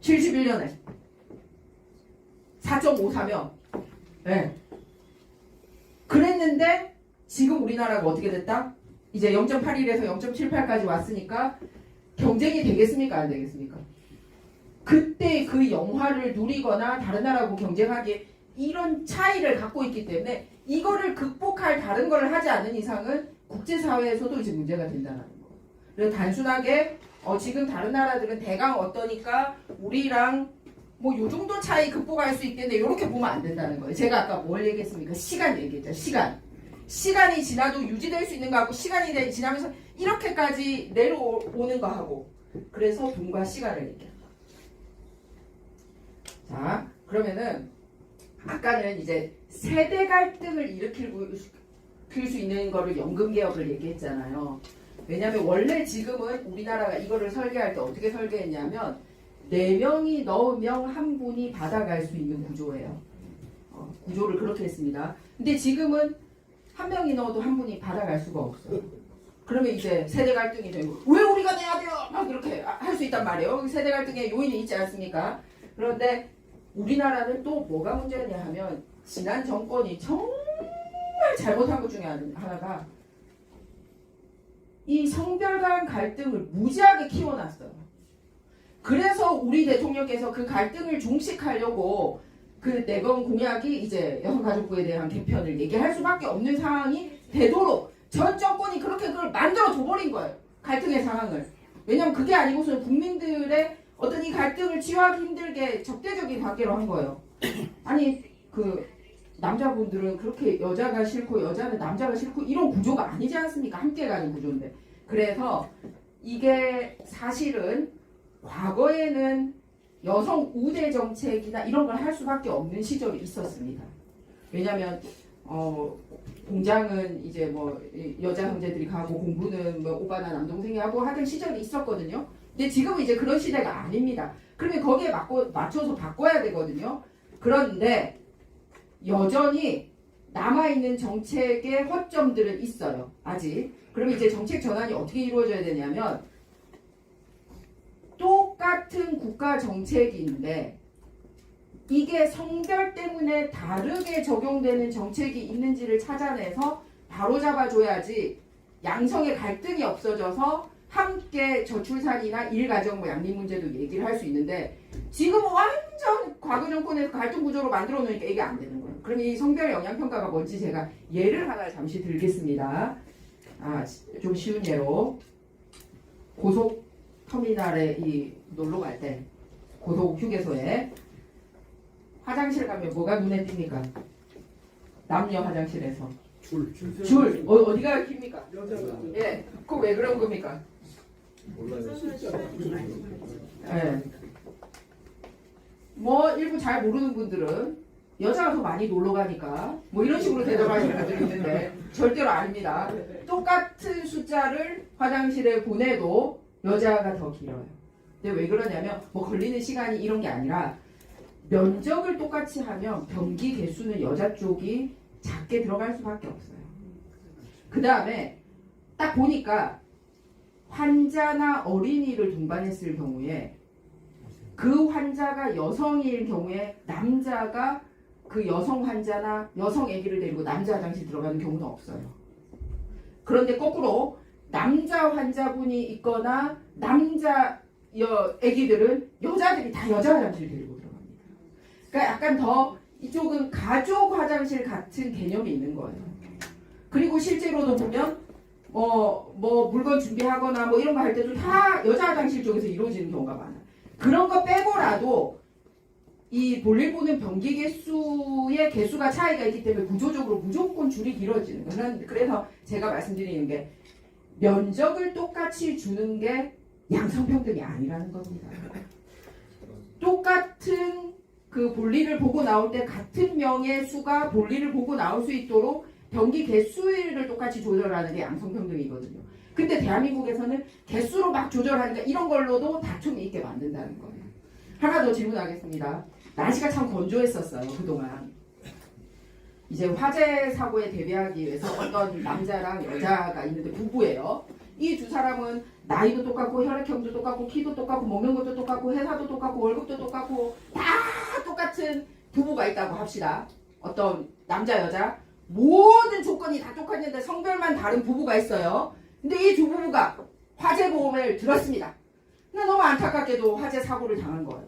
71년에 4.54명. 네. 그랬는데 지금 우리나라가 어떻게 됐다? 이제 0.81에서 0.78까지 왔으니까 경쟁이 되겠습니까? 안 되겠습니까? 그때 그 영화를 누리거나 다른 나라하고 경쟁하기에 이런 차이를 갖고 있기 때문에 이거를 극복할 다른 걸 하지 않는 이상은 국제사회에서도 이제 문제가 된다는 거예요. 그래서 단순하게 지금 다른 나라들은 대강 어떠니까 우리랑 뭐 요 정도 차이 극복할 수 있겠네 이렇게 보면 안 된다는 거예요. 제가 아까 뭘 얘기했습니까? 시간 얘기했죠. 시간이 지나도 유지될 수 있는 거하고 시간이 지나면서 이렇게까지 내려오는 거하고 그래서 돈과 시간을 얘기합니다. 자 그러면은 아까는 이제 세대 갈등을 일으킬 수 있는 거를 연금개혁을 얘기했잖아요. 왜냐하면 원래 지금은 우리나라가 이거를 설계할 때 어떻게 설계했냐면 4명이 넣으면 한 분이 받아갈 수 있는 구조예요. 구조를 그렇게 했습니다. 근데 지금은 한 명이 넣어도 한 분이 받아갈 수가 없어요. 그러면 이제 세대 갈등이 되고 왜 우리가 내야 돼요? 막 이렇게 할 수 있단 말이에요. 세대 갈등의 요인이 있지 않습니까? 그런데 우리나라는 또 뭐가 문제냐 하면 지난 정권이 정말 잘못한 것 중에 하나가 이 성별 간 갈등을 무지하게 키워놨어요. 그래서 우리 대통령께서 그 갈등을 종식하려고 그 내건 공약이 이제 여성가족부에 대한 개편을 얘기할 수밖에 없는 상황이 되도록 전 정권이 그렇게 그걸 만들어 줘버린 거예요. 갈등의 상황을. 왜냐면 그게 아니고서는 국민들의 어떤 이 갈등을 치유하기 힘들게 적대적인 관계로 한 거예요. 아니 그 남자분들은 그렇게 여자가 싫고 여자는 남자가 싫고 이런 구조가 아니지 않습니까? 함께 가는 구조인데. 그래서 이게 사실은 과거에는 여성 우대 정책이나 이런 걸 할 수밖에 없는 시절이 있었습니다. 왜냐하면 공장은 이제 뭐 여자 형제들이 가고 공부는 뭐 오빠나 남동생이 하고 하던 시절이 있었거든요. 근데 지금은 이제 그런 시대가 아닙니다. 그러면 거기에 맞춰서 바꿔야 되거든요. 그런데 여전히 남아있는 정책의 허점들은 있어요. 아직. 그러면 이제 정책 전환이 어떻게 이루어져야 되냐면 똑같은 국가 정책인데 이게 성별 때문에 다르게 적용되는 정책이 있는지를 찾아내서 바로잡아줘야지 양성의 갈등이 없어져서 함께 저출산이나 일가정 양립 문제도 얘기를 할 수 있는데 지금 완전 과거 정권에서 갈등 구조로 만들어 놓으니까 이게 안 되는 거예요. 그럼 이 성별 영향평가가 뭔지 제가 예를 하나 잠시 들겠습니다. 좀 쉬운 예로 고속 터미널에 놀러 갈 때 고속 휴게소에 화장실 가면 뭐가 눈에 띕니까? 남녀 화장실에서 줄 어디가 깁니까? 예, 그거 왜 그런 겁니까? 예. 뭐 일부 잘 모르는 분들은 여자가 더 많이 놀러 가니까 뭐 이런 식으로 대답하시는 분들이 있는데 절대로 아닙니다. 똑같은 숫자를 화장실에 보내도 여자가 더 길어요. 근데 왜 그러냐면 뭐 걸리는 시간이 이런 게 아니라 면적을 똑같이 하면 변기 개수는 여자 쪽이 작게 들어갈 수밖에 없어요. 그 다음에 딱 보니까 환자나 어린이를 동반했을 경우에 그 환자가 여성일 경우에 남자가 그 여성 환자나 여성 아기를 데리고 남자 화장실 들어가는 경우는 없어요. 그런데 거꾸로 남자 환자분이 있거나 남자 아기들은 여자들이 다 여자 화장실 데리고 들어갑니다. 그러니까 약간 더 이쪽은 가족 화장실 같은 개념이 있는 거예요. 그리고 실제로도 보면 뭐 물건 준비하거나 뭐 이런 거 할 때도 다 여자 화장실 쪽에서 이루어지는 경우가 많아요. 그런 거 빼고라도 이 볼일 보는 변기 개수의 개수가 차이가 있기 때문에 구조적으로 무조건 줄이 길어지는 거예요. 그래서 제가 말씀드리는 게 면적을 똑같이 주는 게 양성평등이 아니라는 겁니다. 똑같은 그 볼일을 보고 나올 때 같은 명의 수가 볼일을 보고 나올 수 있도록 변기 개수를 똑같이 조절하는 게 양성평등이거든요. 근데 대한민국에서는 개수로 막 조절하니까 이런 걸로도 다툼이 있게 만든다는 거예요. 하나 더 질문하겠습니다. 날씨가 참 건조했었어요, 그동안. 이제 화재 사고에 대비하기 위해서 어떤 남자랑 여자가 있는데 부부예요. 이 두 사람은 나이도 똑같고 혈액형도 똑같고 키도 똑같고 먹는 것도 똑같고 회사도 똑같고 월급도 똑같고 다 똑같은 부부가 있다고 합시다. 어떤 남자 여자 모든 조건이 다 똑같은데 성별만 다른 부부가 있어요. 근데 이 두 부부가 화재 보험을 들었습니다. 근데 너무 안타깝게도 화재 사고를 당한 거예요.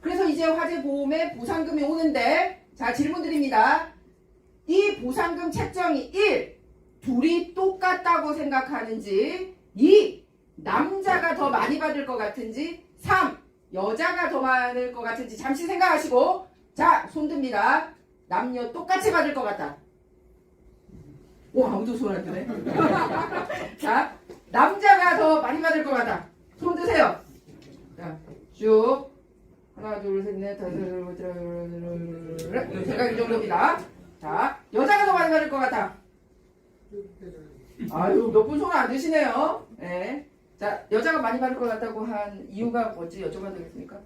그래서 이제 화재 보험에 보상금이 오는데 자 질문 드립니다. 이 보상금 책정이 1. 둘이 똑같다고 생각하는지 2. 남자가 더 많이 받을 것 같은지 3. 여자가 더 많을 것 같은지 잠시 생각하시고 자 손 듭니다. 남녀 똑같이 받을 것 같다. 오 아무도 손 안 드네. 자 남자가 더 많이 받을 것 같다. 손 드세요. 자 쭉 하나 둘 셋 넷 다섯 제가 이 정도입니다. 자 여자가 더 많이 받을 것 같다. 아유 몇 분 손 안 드시네요. 네. 자 여자가 많이 받을 것 같다고 한 이유가 뭔지 여쭤봐도 되겠습니까?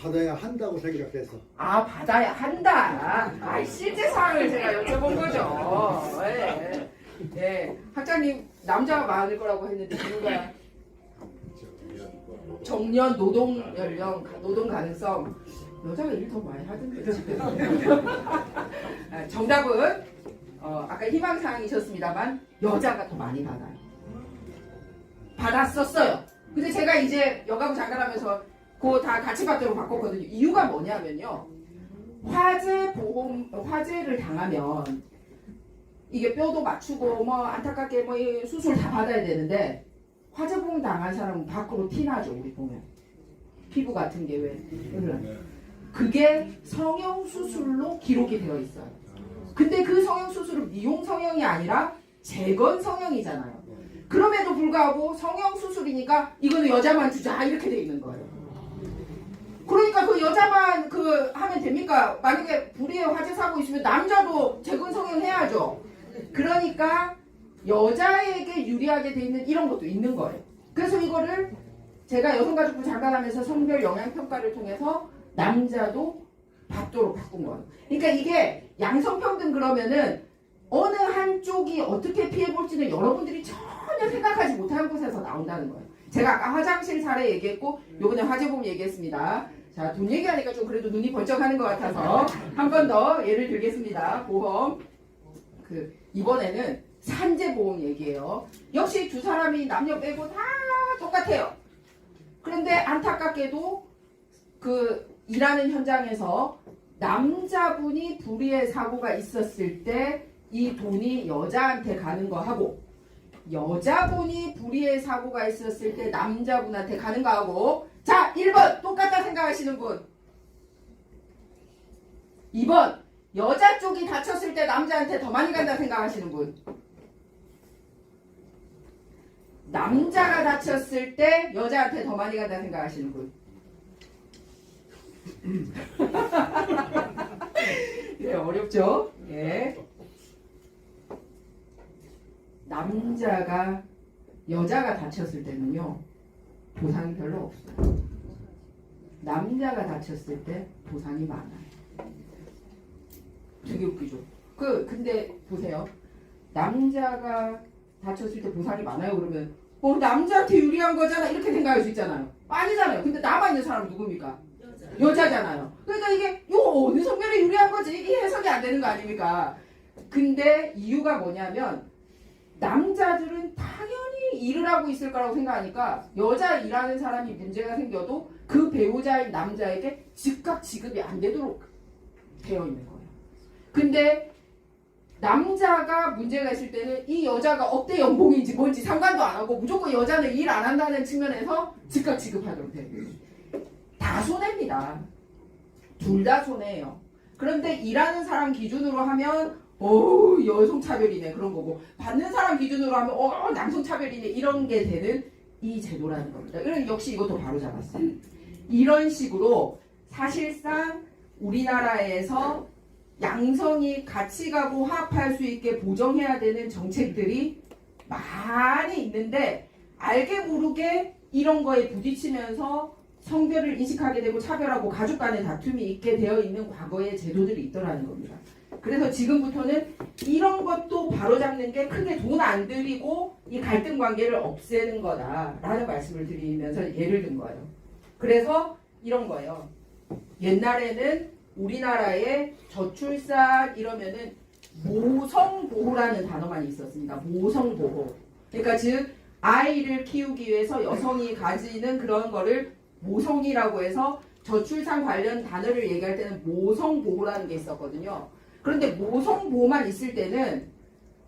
받아야 한다고 생각해서. 아 받아야 한다. 아 실제 상황을 제가 여쭤본 거죠. 네. 네. 학장님 남자가 많을 거라고 했는데 이유가 정년 노동 연령 노동 가능성 여자가 일 더 많이 하던데 지금. 정답은 아까 희망사항이셨습니다만 여자가 더 많이 받아요. 받았었어요. 근데 제가 이제 여가부 장관하면서 그거 다 같이 받도록 바꿨거든요. 이유가 뭐냐면요. 화재를 당하면 이게 뼈도 맞추고 뭐 안타깝게 뭐 수술 다 받아야 되는데 화재보험 당한 사람은 밖으로 티나죠. 우리 보면 피부 같은 게 왜 그게 성형수술로 기록이 되어 있어요. 근데 그 성형수술은 미용 성형이 아니라 재건 성형이잖아요. 그럼에도 불구하고 성형수술이니까 이거는 여자만 주자 이렇게 돼 있는 거예요. 그러니까 그 여자만 하면 됩니까? 만약에 불의의 화재 사고 있으면 남자도 재건 성형 해야죠. 그러니까 여자에게 유리하게 돼 있는 이런 것도 있는 거예요. 그래서 이거를 제가 여성가족부 장관하면서 성별 영향평가를 통해서 남자도 받도록 바꾼 거예요. 그러니까 이게 양성평등 그러면은 어느 한쪽이 어떻게 피해볼지는 여러분들이 전혀 생각하지 못한 곳에서 나온다는 거예요. 제가 아까 화장실 사례 얘기했고 요번에 화재보험 얘기했습니다. 자, 돈 얘기하니까 좀 그래도 눈이 번쩍하는 것 같아서 한 번 더 예를 들겠습니다. 보험. 이번에는 산재보험 얘기예요. 역시 두 사람이 남녀 빼고 다 똑같아요. 그런데 안타깝게도 일하는 현장에서 남자분이 불의의 사고가 있었을 때 이 돈이 여자한테 가는 거 하고, 여자분이 불의의 사고가 있었을 때 남자분한테 가는 거 하고, 자, 1번 똑같다 생각하시는 분, 2번 여자 쪽이 다쳤을 때 남자한테 더 많이 간다 생각하시는 분, 남자가 다쳤을 때 여자한테 더 많이 간다 생각하시는 분. 네, 어렵죠? 예. 여자가 다쳤을 때는요, 보상이 별로 없어요. 남자가 다쳤을 때 보상이 많아요. 되게 웃기죠? 근데 보세요. 남자가 다쳤을 때 보상이 많아요. 그러면, 남자한테 유리한 거잖아. 이렇게 생각할 수 있잖아요. 아니잖아요. 근데 남아 있는 사람은 누굽니까? 여자잖아요. 그러니까 이게 어느 성별에 유리한 거지? 이 해석이 안 되는 거 아닙니까? 근데 이유가 뭐냐면 남자들은 당연히 일을 하고 있을 거라고 생각하니까 여자 일하는 사람이 문제가 생겨도 그 배우자인 남자에게 즉각 지급이 안 되도록 되어 있는 거예요. 근데 남자가 문제가 있을 때는 이 여자가 억대 연봉인지 뭔지 상관도 안 하고 무조건 여자는 일 안 한다는 측면에서 즉각 지급하도록 되어 있어요. 다 손해입니다. 둘 다 손해예요. 그런데 일하는 사람 기준으로 하면 여성차별이네 그런 거고, 받는 사람 기준으로 하면 남성차별이네 이런 게 되는 이 제도라는 겁니다. 역시 이것도 바로 잡았어요. 이런 식으로 사실상 우리나라에서 양성이 같이 가고 화합할 수 있게 보정해야 되는 정책들이 많이 있는데 알게 모르게 이런 거에 부딪히면서 성별을 인식하게 되고 차별하고 가족 간의 다툼이 있게 되어 있는 과거의 제도들이 있더라는 겁니다. 그래서 지금부터는 이런 것도 바로잡는 게 크게 돈 안 들이고 이 갈등 관계를 없애는 거다라는 말씀을 드리면서 예를 든 거예요. 그래서 이런 거예요. 옛날에는 우리나라에 저출산 이러면은 모성보호라는 단어만 있었습니다. 모성보호. 그러니까 즉 아이를 키우기 위해서 여성이 가지는 그런 거를 모성이라고 해서 저출산 관련 단어를 얘기할 때는 모성보호라는 게 있었거든요. 그런데 모성보호만 있을 때는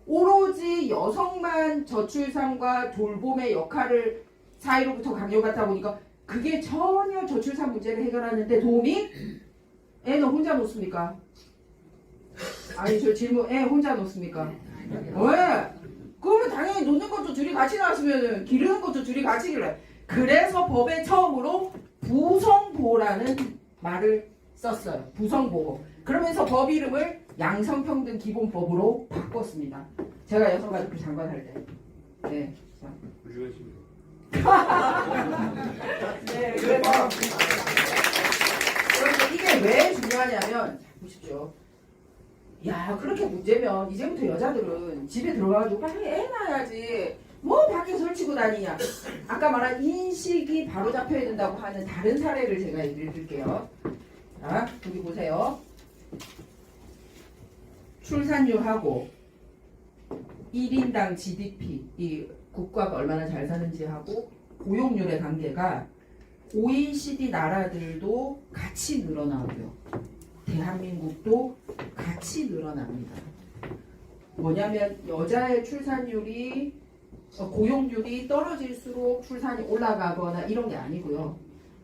오로지 여성만 저출산과 돌봄의 역할을 사회로부터 강요받다 보니까 그게 전혀 저출산 문제를 해결하는데 도움이? 애는 혼자 놓습니까? 아니 저 질문, 애 혼자 놓습니까? 왜? 그러면 당연히 놓는 것도 둘이 같이 나왔으면 기르는 것도 둘이 같이 길러요. 그래서 법에 처음으로 부성보호라는 말을 썼어요. 부성보호. 그러면서 법 이름을 양성평등기본법으로 바꿨습니다. 제가 여성가족부 장관할 때. 네. 네, 그래서 이게 왜 중요하냐면, 보십시오. 야, 그렇게 문제면 이제부터 여자들은 집에 들어가가지고 빨리 애 낳아야지. 뭐 밖에 설치고 다니냐. 아까 말한 인식이 바로 잡혀야 된다고 하는 다른 사례를 제가 얘기를 드릴게요. 자, 여기 보세요. 출산율하고 1인당 GDP, 이 국가가 얼마나 잘 사는지 하고 고용률의 관계가 OECD 나라들도 같이 늘어나고요. 대한민국도 같이 늘어납니다. 뭐냐면 여자의 출산율이 고용률이 떨어질수록 출산이 올라가거나 이런 게 아니고요.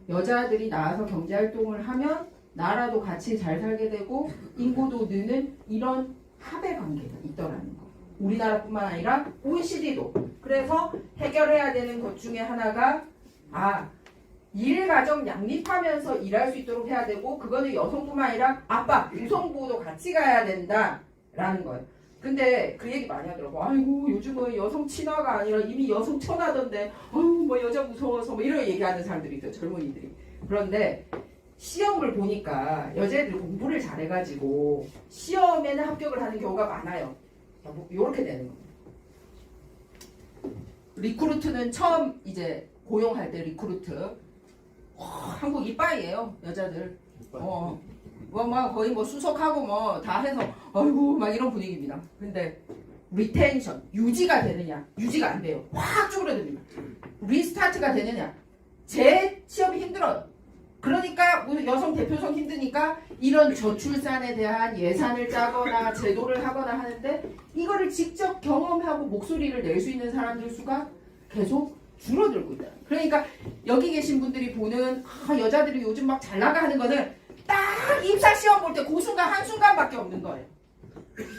여자들이 나와서 경제활동을 하면 나라도 같이 잘 살게 되고 인구도 느는 이런 합의 관계가 있더라는 거. 우리나라뿐만 아니라 OECD도. 그래서 해결해야 되는 것 중에 하나가 일가정 양립하면서 일할 수 있도록 해야 되고 그거는 여성뿐만 아니라 아빠, 유성부도 같이 가야 된다라는 거예요. 근데 그 얘기 많이 하더라고. 아이고 요즘은 여성 친화가 아니라 이미 여성 천하던데 아유 뭐 여자 무서워서 뭐 이런 얘기하는 사람들이 있어요. 젊은이들이. 그런데 시험을 보니까 여자애들이 공부를 잘해가지고 시험에는 합격을 하는 경우가 많아요. 이렇게 되는 겁니다. 리크루트는 처음 이제 고용할 때 리크루트 한국 이빠이예요 여자들. 뭐 거의 뭐 수석하고 뭐 다 해서 아이고 막 이런 분위기입니다. 근데 리텐션 유지가 되느냐? 유지가 안 돼요. 확 쭈그러듭니다. 리스타트가 되느냐? 제 시험이 힘들어요. 그러니까 여성 대표성 힘드니까 이런 저출산에 대한 예산을 짜거나 제도를 하거나 하는데 이거를 직접 경험하고 목소리를 낼 수 있는 사람들 수가 계속 줄어들고 있다. 그러니까 여기 계신 분들이 보는 여자들이 요즘 막 잘 나가 하는 거는 딱 입사 시험 볼 때 그 순간 한순간밖에 없는 거예요.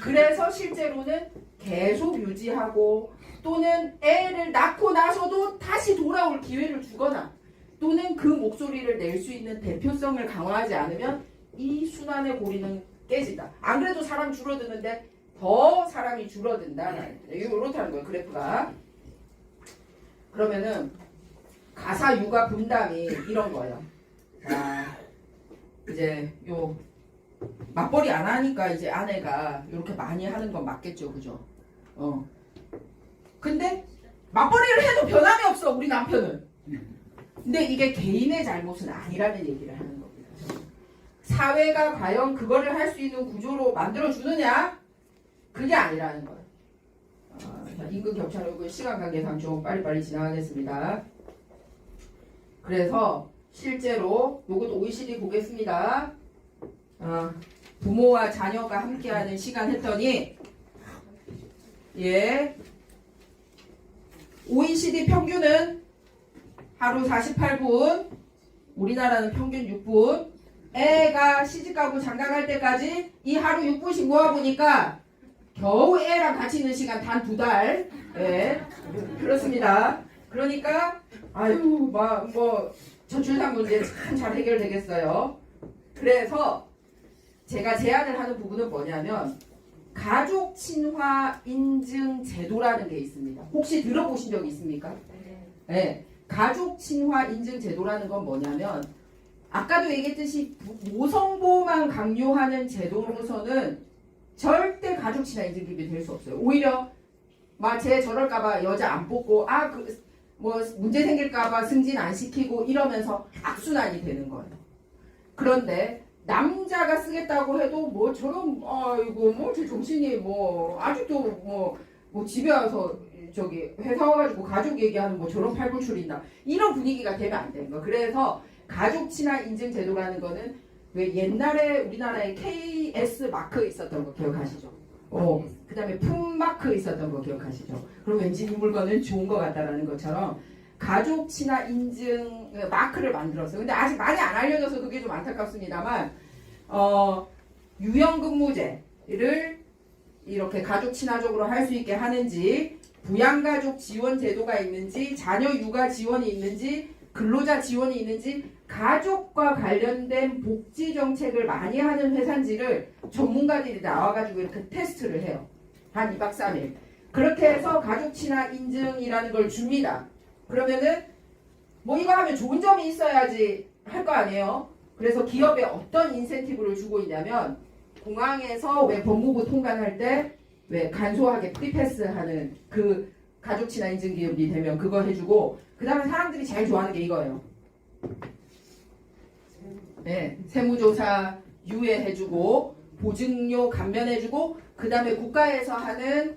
그래서 실제로는 계속 유지하고 또는 애를 낳고 나서도 다시 돌아올 기회를 주거나 또는 그 목소리를 낼 수 있는 대표성을 강화하지 않으면 이 순환의 고리는 깨진다. 안 그래도 사람 줄어드는데 더 사람이 줄어든다. 이렇다는 거예요. 그래프가. 그러면은 가사 육아 분담이 이런 거예요. 자, 이제 요 맞벌이 안 하니까 이제 아내가 이렇게 많이 하는 건 맞겠죠, 그죠? 근데 맞벌이를 해도 변함이 없어 우리 남편은. 근데 이게 개인의 잘못은 아니라는 얘기를 하는 겁니다. 사회가 과연 그거를 할 수 있는 구조로 만들어 주느냐? 그게 아니라는 거예요. 임금 격차로 시간 관계상 좀 빨리빨리 지나가겠습니다. 그래서 실제로 이것도 OECD 보겠습니다. 부모와 자녀가 함께하는 시간 했더니 OECD 평균은 하루 48분, 우리나라는 평균 6분. 애가 시집가고 장가갈 때까지 이 하루 6분씩 모아보니까 겨우 애랑 같이 있는 시간 단 2달. 그렇습니다. 그러니까 뭐 저출산 문제 참 잘 해결되겠어요. 그래서 제가 제안을 하는 부분은 뭐냐면 가족 친화 인증 제도라는 게 있습니다. 혹시 들어보신 적 있습니까? 네. 가족 친화 인증 제도라는 건 뭐냐면 아까도 얘기했듯이 모성보호만 강요하는 제도로서는 절대 가족 친화 인증 기업이 될 수 없어요. 오히려 쟤 저럴까봐 여자 안 뽑고 뭐 문제 생길까봐 승진 안 시키고 이러면서 악순환이 되는 거예요. 그런데 남자가 쓰겠다고 해도 뭐 저런 제 정신이 아직도 뭐 집에 와서 회사 와가지고 가족 얘기하는 뭐 저런 팔불출이나 이런 분위기가 되면 안 되는 거예요. 그래서 가족 친화 인증 제도라는 거는 왜 옛날에 우리나라에 KS 마크 있었던 거 기억하시죠? 그 다음에 품마크 있었던 거 기억하시죠? 그럼 왠지 이 물건은 좋은 것 같다라는 것처럼 가족 친화 인증 마크를 만들었어요. 근데 아직 많이 안 알려져서 그게 좀 안타깝습니다만 유연근무제를 이렇게 가족 친화적으로 할 수 있게 하는지 부양가족 지원 제도가 있는지 자녀 육아 지원이 있는지 근로자 지원이 있는지 가족과 관련된 복지 정책을 많이 하는 회사인지를 전문가들이 나와가지고 이렇게 테스트를 해요. 한 2박 3일. 그렇게 해서 가족 친화 인증이라는 걸 줍니다. 그러면은 뭐 이거 하면 좋은 점이 있어야지 할 거 아니에요. 그래서 기업에 어떤 인센티브를 주고 있냐면 공항에서 왜 법무부 통관할 때 왜 간소하게 프리패스 하는 그 가족 친화 인증 기업이 되면 그거 해주고 그 다음에 사람들이 제일 좋아하는 게 이거예요. 세무조사 유예해주고 보증료 감면해주고 그 다음에 국가에서 하는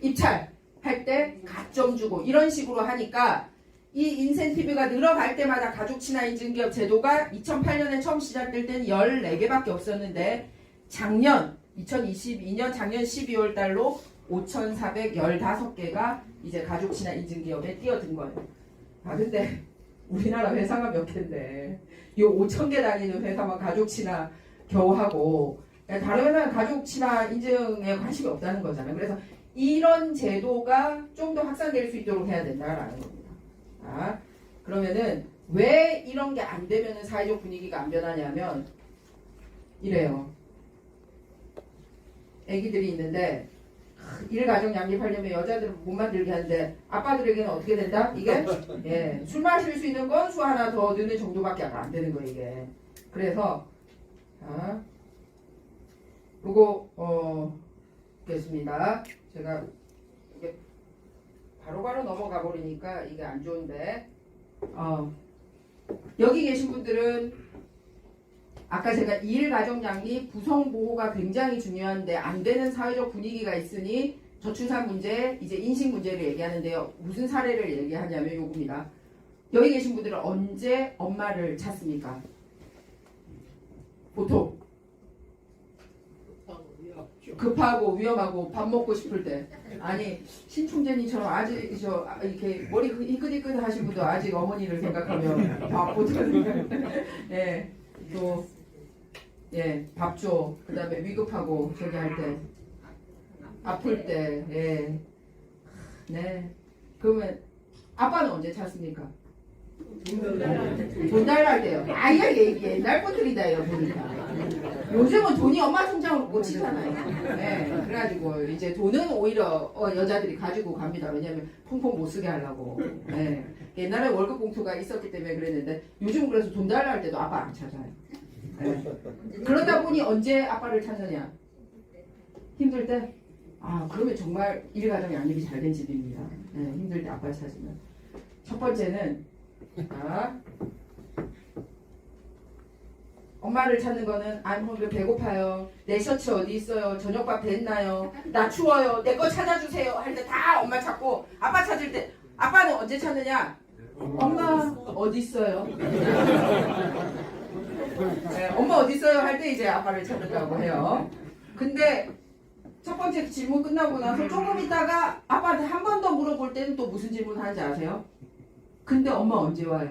입찰 할 때 가점 주고 이런 식으로 하니까 이 인센티브가 늘어갈 때마다 가족 친화 인증 기업 제도가 2008년에 처음 시작될 때는 14개밖에 없었는데 작년 2022년 작년 12월 달로 5,415개가 이제 가족 친화 인증 기업에 뛰어든 거예요. 근데 우리나라 회사가 몇 개인데 이 5,000개 다니는 회사만 가족 친화 겨우 하고 다른 회사는 가족 친화 인증에 관심이 없다는 거잖아요. 그래서 이런 제도가 좀 더 확산될 수 있도록 해야 된다라는 겁니다. 그러면은 왜 이런 게 안 되면은 사회적 분위기가 안 변하냐면 이래요. 애기들이 있는데 일가정 양립하려면 여자들은 못 만들게 하는데 아빠들에게는 어떻게 된다? 이게 예, 술 마실 수 있는 건 수 하나 더 넣는 정도밖에 안 되는 거예요 이게. 그래서 요거 보겠습니다. 제가 이게 바로바로 넘어가 버리니까 이게 안 좋은데 여기 계신 분들은 아까 제가 일가정 양립 구성 보호가 굉장히 중요한데 안 되는 사회적 분위기가 있으니 저출산 문제, 이제 인식 문제를 얘기하는데요. 무슨 사례를 얘기하냐면 요겁니다. 여기 계신 분들은 언제 엄마를 찾습니까? 보통 급하고 위험하고 밥 먹고 싶을 때. 아니 신충재님처럼 아직 이렇게 머리 희끗희끗 하신 분도 아직 어머니를 생각하면 밥 보통 예, 또 예, 밥 줘. 그 다음에 위급하고 저기 할 때 아플 때 예. 네. 그러면 아빠는 언제 찾습니까? 돈 달랄 때요. 이게 옛날 것들이다 이거 보니까. 요즘은 돈이 엄마 통장으로 못 치잖아요. 네, 그래가지고 이제 돈은 오히려 여자들이 가지고 갑니다. 왜냐면 펑펑 못 쓰게 하려고. 네. 옛날에 월급 봉투가 있었기 때문에 그랬는데 요즘 그래서 돈 달라 할 때도 아빠 안 찾아요. 네. 그러다 보니 언제 아빠를 찾느냐? 힘들 때? 그러면 정말 일가정 양립이 잘 된 집입니다. 네, 힘들 때 아빠를 찾으면. 첫 번째는 엄마를 찾는 거는 I'm hungry, 배고파요. 내 셔츠 어디 있어요? 저녁밥 됐나요? 나 추워요. 내 거 찾아주세요. 할 때 다 엄마 찾고 아빠 찾을 때 아빠는 언제 찾느냐? 엄마 어디 있어요? 네, 엄마 어디 있어요? 할 때 이제 아빠를 찾는다고 해요. 근데 첫 번째 질문 끝나고 나서 조금 있다가 아빠한테 한 번 더 물어볼 때는 또 무슨 질문 하는지 아세요? 근데 엄마 언제 와요?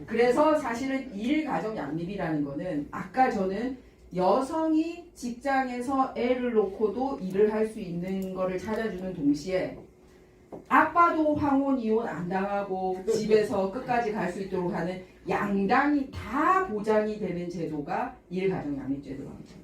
그래서 사실은 일가정 양립이라는 거는 아까 저는 여성이 직장에서 애를 놓고도 일을 할 수 있는 거를 찾아주는 동시에 아빠도 황혼 이혼 안 당하고 집에서 끝까지 갈 수 있도록 하는 양당이 다 보장이 되는 제도가 일가정 양립 제도랍니다.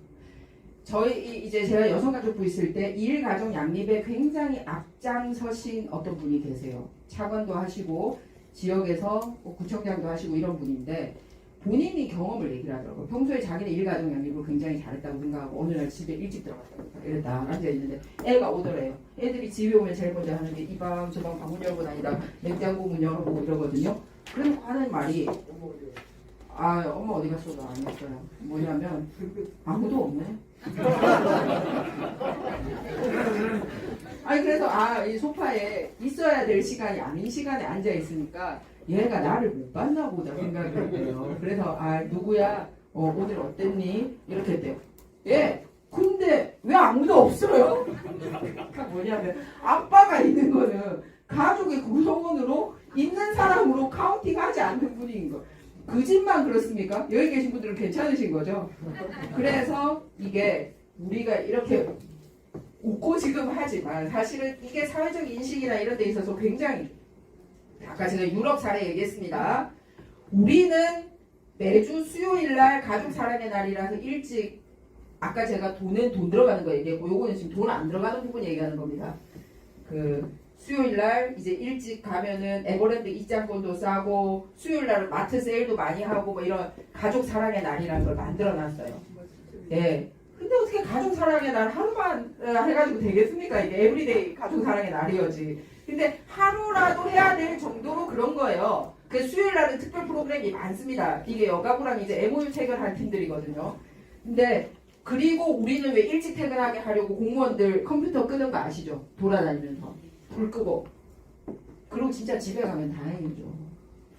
저희 이제 제가 여성가족부 있을 때 일가정 양립에 굉장히 앞장서신 어떤 분이 계세요. 차관도 하시고 지역에서 구청장도 하시고 이런 분인데 본인이 경험을 얘기를 하더라고요. 평소에 자기는 일가정 양립을 굉장히 잘했다고 생각하고 어느 날 집에 일찍 들어갔다고 이랬다 앉아있는데 애가 오더래요. 애들이 집에 오면 제일 먼저 하는 게 이 방 저 방 방문 열고 다니다 냉장고 문 열어보고 이러거든요. 그래서 하는 말이 엄마 어디 갔어? 나 안 왔어요. 뭐냐면 아무도 없네. 그래서 이 소파에 있어야 될 시간이 아닌 시간에 앉아 있으니까 얘가 나를 못 봤나 보다 생각이 들어요. 그래서 누구야? 오늘 어땠니? 이렇게 했대요. 예. 근데 왜 아무도 없어요? 그러니까 뭐냐면 아빠가 있는 거는 가족의 구성원으로 있는 사람으로 카운팅하지 않는 분인 거. 그 집만 그렇습니까? 여기 계신 분들은 괜찮으신 거죠? 그래서 이게 우리가 이렇게 웃고 지금 하지만 사실은 이게 사회적 인식이나 이런 데 있어서 굉장히 아까 제가 유럽 사례 얘기했습니다. 우리는 매주 수요일날 가족 사랑의 날이라서 일찍 아까 제가 돈 들어가는 거 얘기했고 요거는 지금 돈 안 들어가는 부분 얘기하는 겁니다. 수요일날 이제 일찍 가면은 에버랜드 입장권도 싸고 수요일날 마트 세일도 많이 하고 뭐 이런 가족 사랑의 날이라는 걸 만들어놨어요. 예. 근데 어떻게 가족 사랑의 날 하루만 해가지고 되겠습니까? 이게 에브리데이 가족 사랑의 날이어지. 근데 하루라도 해야 될 정도로 그런 거예요. 그 수요일날은 특별 프로그램이 많습니다. 이게 여가부랑 이제 MOU 체결한 팀들이거든요. 근데 그리고 우리는 왜 일찍 퇴근하게 하려고 공무원들 컴퓨터 끄는 거 아시죠? 돌아다니면서. 불 끄고. 그리고 진짜 집에 가면 다행이죠.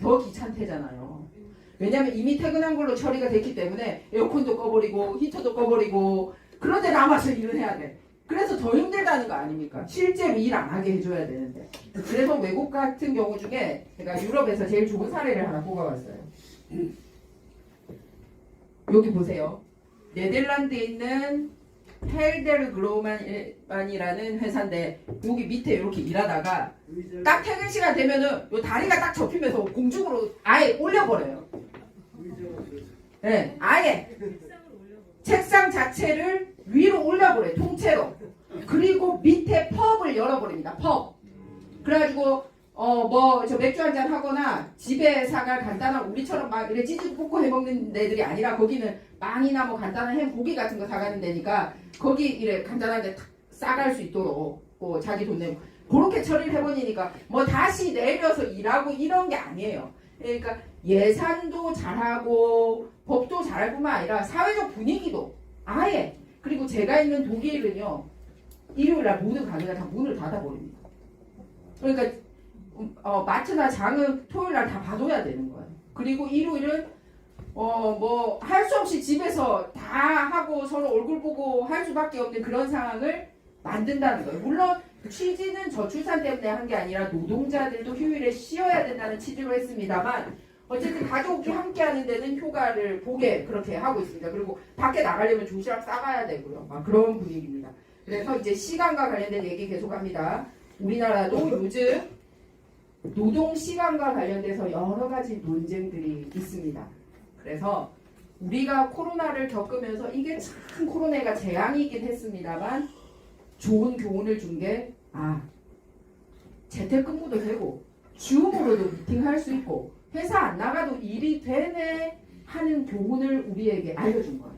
더 귀찮대잖아요. 왜냐면 이미 퇴근한 걸로 처리가 됐기 때문에 에어컨도 꺼버리고 히터도 꺼버리고 그런데 남아서 일을 해야 돼. 그래서 더 힘들다는 거 아닙니까? 실제로 일 안 하게 해줘야 되는데. 그래서 외국 같은 경우 중에 제가 유럽에서 제일 좋은 사례를 하나 뽑아봤어요. 여기 보세요. 네덜란드에 있는 헬데르 그로만이라는 회사인데 여기 밑에 이렇게 일하다가 딱 퇴근 시간 되면은 요 다리가 딱 접히면서 공중으로 아예 올려버려요. 네, 아예 책상 자체를 위로 위로 올려버려요. 통째로. 그리고 밑에 펍을 열어버립니다. 펍. 그래가지고 뭐 저 맥주 한잔 하거나 집에 사갈 간단한 우리처럼 막 이렇게 찌즈 볶고 해먹는 데들이 아니라 거기는 빵이나 뭐 간단한 햄 고기 같은 거 사가는 데니까 거기 이래 간단하게 탁 싸갈 수 있도록 뭐 자기 돈 내고 그렇게 처리를 해버리니까 뭐 다시 내려서 일하고 이런 게 아니에요. 그러니까 예산도 잘하고 법도 잘할 뿐만 아니라 사회적 분위기도 아예 그리고 제가 있는 독일은요 일요일날 모든 가게가 다 문을 닫아버립니다. 그러니까 마트나 장은 토요일날 다 봐둬야 되는 거예요. 그리고 일요일은 뭐 할 수 없이 집에서 다 하고 서로 얼굴 보고 할 수밖에 없는 그런 상황을 만든다는 거예요. 물론 취지는 저출산 때문에 한 게 아니라 노동자들도 휴일에 쉬어야 된다는 취지로 했습니다만 어쨌든 가족이 함께 하는 데는 효과를 보게 그렇게 하고 있습니다. 그리고 밖에 나가려면 도시락 싸가야 되고요. 막 그런 분위기입니다. 그래서 이제 시간과 관련된 얘기 계속합니다. 우리나라도 요즘 노동 시간과 관련돼서 여러 가지 논쟁들이 있습니다. 그래서 우리가 코로나를 겪으면서 이게 참 코로나가 재앙이긴 했습니다만 좋은 교훈을 준 게 재택근무도 되고 줌으로도 미팅할 수 있고 회사 안 나가도 일이 되네 하는 교훈을 우리에게 알려준 거예요.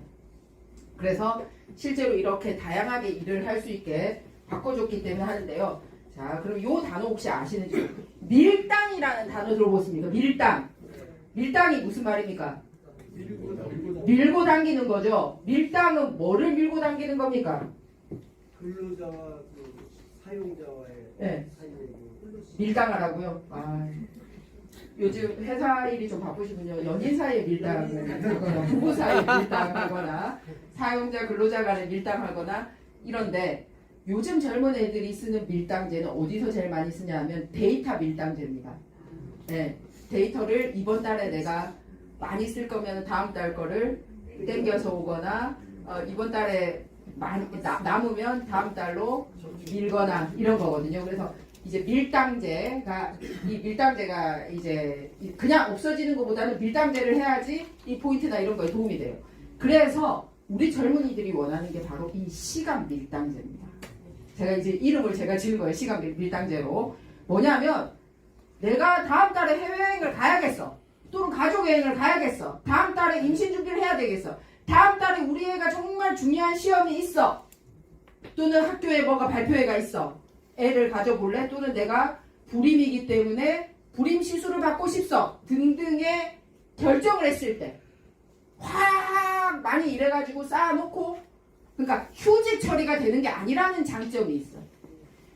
그래서 실제로 이렇게 다양하게 일을 할 수 있게 바꿔줬기 때문에 하는데요. 자, 그럼 요 단어 혹시 아시는지? 밀당이라는 단어 들어보셨습니까? 밀당. 밀당이 무슨 말입니까? 밀고 당기는 거죠. 밀당은 뭐를 밀고 당기는 겁니까? 근로자와 그 사용자와의 네. 사이에 밀당하라고요? 요즘 회사 일이 좀 바쁘시군요. 연인 사이에 밀당하거나 부부 사이에 밀당하거나 사용자 근로자 간에 밀당하거나 이런데 요즘 젊은 애들이 쓰는 밀당제는 어디서 제일 많이 쓰냐 하면 데이터 밀당제입니다. 네, 데이터를 이번 달에 내가 많이 쓸 거면 다음 달 거를 땡겨서 오거나 이번 달에 많이 남으면 다음 달로 밀거나 이런 거거든요. 그래서 이제 밀당제가 이제 그냥 없어지는 것보다는 밀당제를 해야지 이 포인트나 이런 거에 도움이 돼요. 그래서 우리 젊은이들이 원하는 게 바로 이 시간 밀당제입니다. 제가 이제 이름을 제가 지은 거예요. 시간 밀당제로. 뭐냐면 내가 다음 달에 해외여행을 가야겠어. 또는 가족여행을 가야겠어. 다음 달에 임신 준비를 해야 되겠어. 다음 달에 우리 애가 정말 중요한 시험이 있어. 또는 학교에 뭐가 발표회가 있어. 애를 가져볼래? 또는 내가 불임이기 때문에 불임 시술을 받고 싶어. 등등의 결정을 했을 때 확 많이 일해가지고 쌓아놓고 그러니까 휴직 처리가 되는 게 아니라는 장점이 있어요.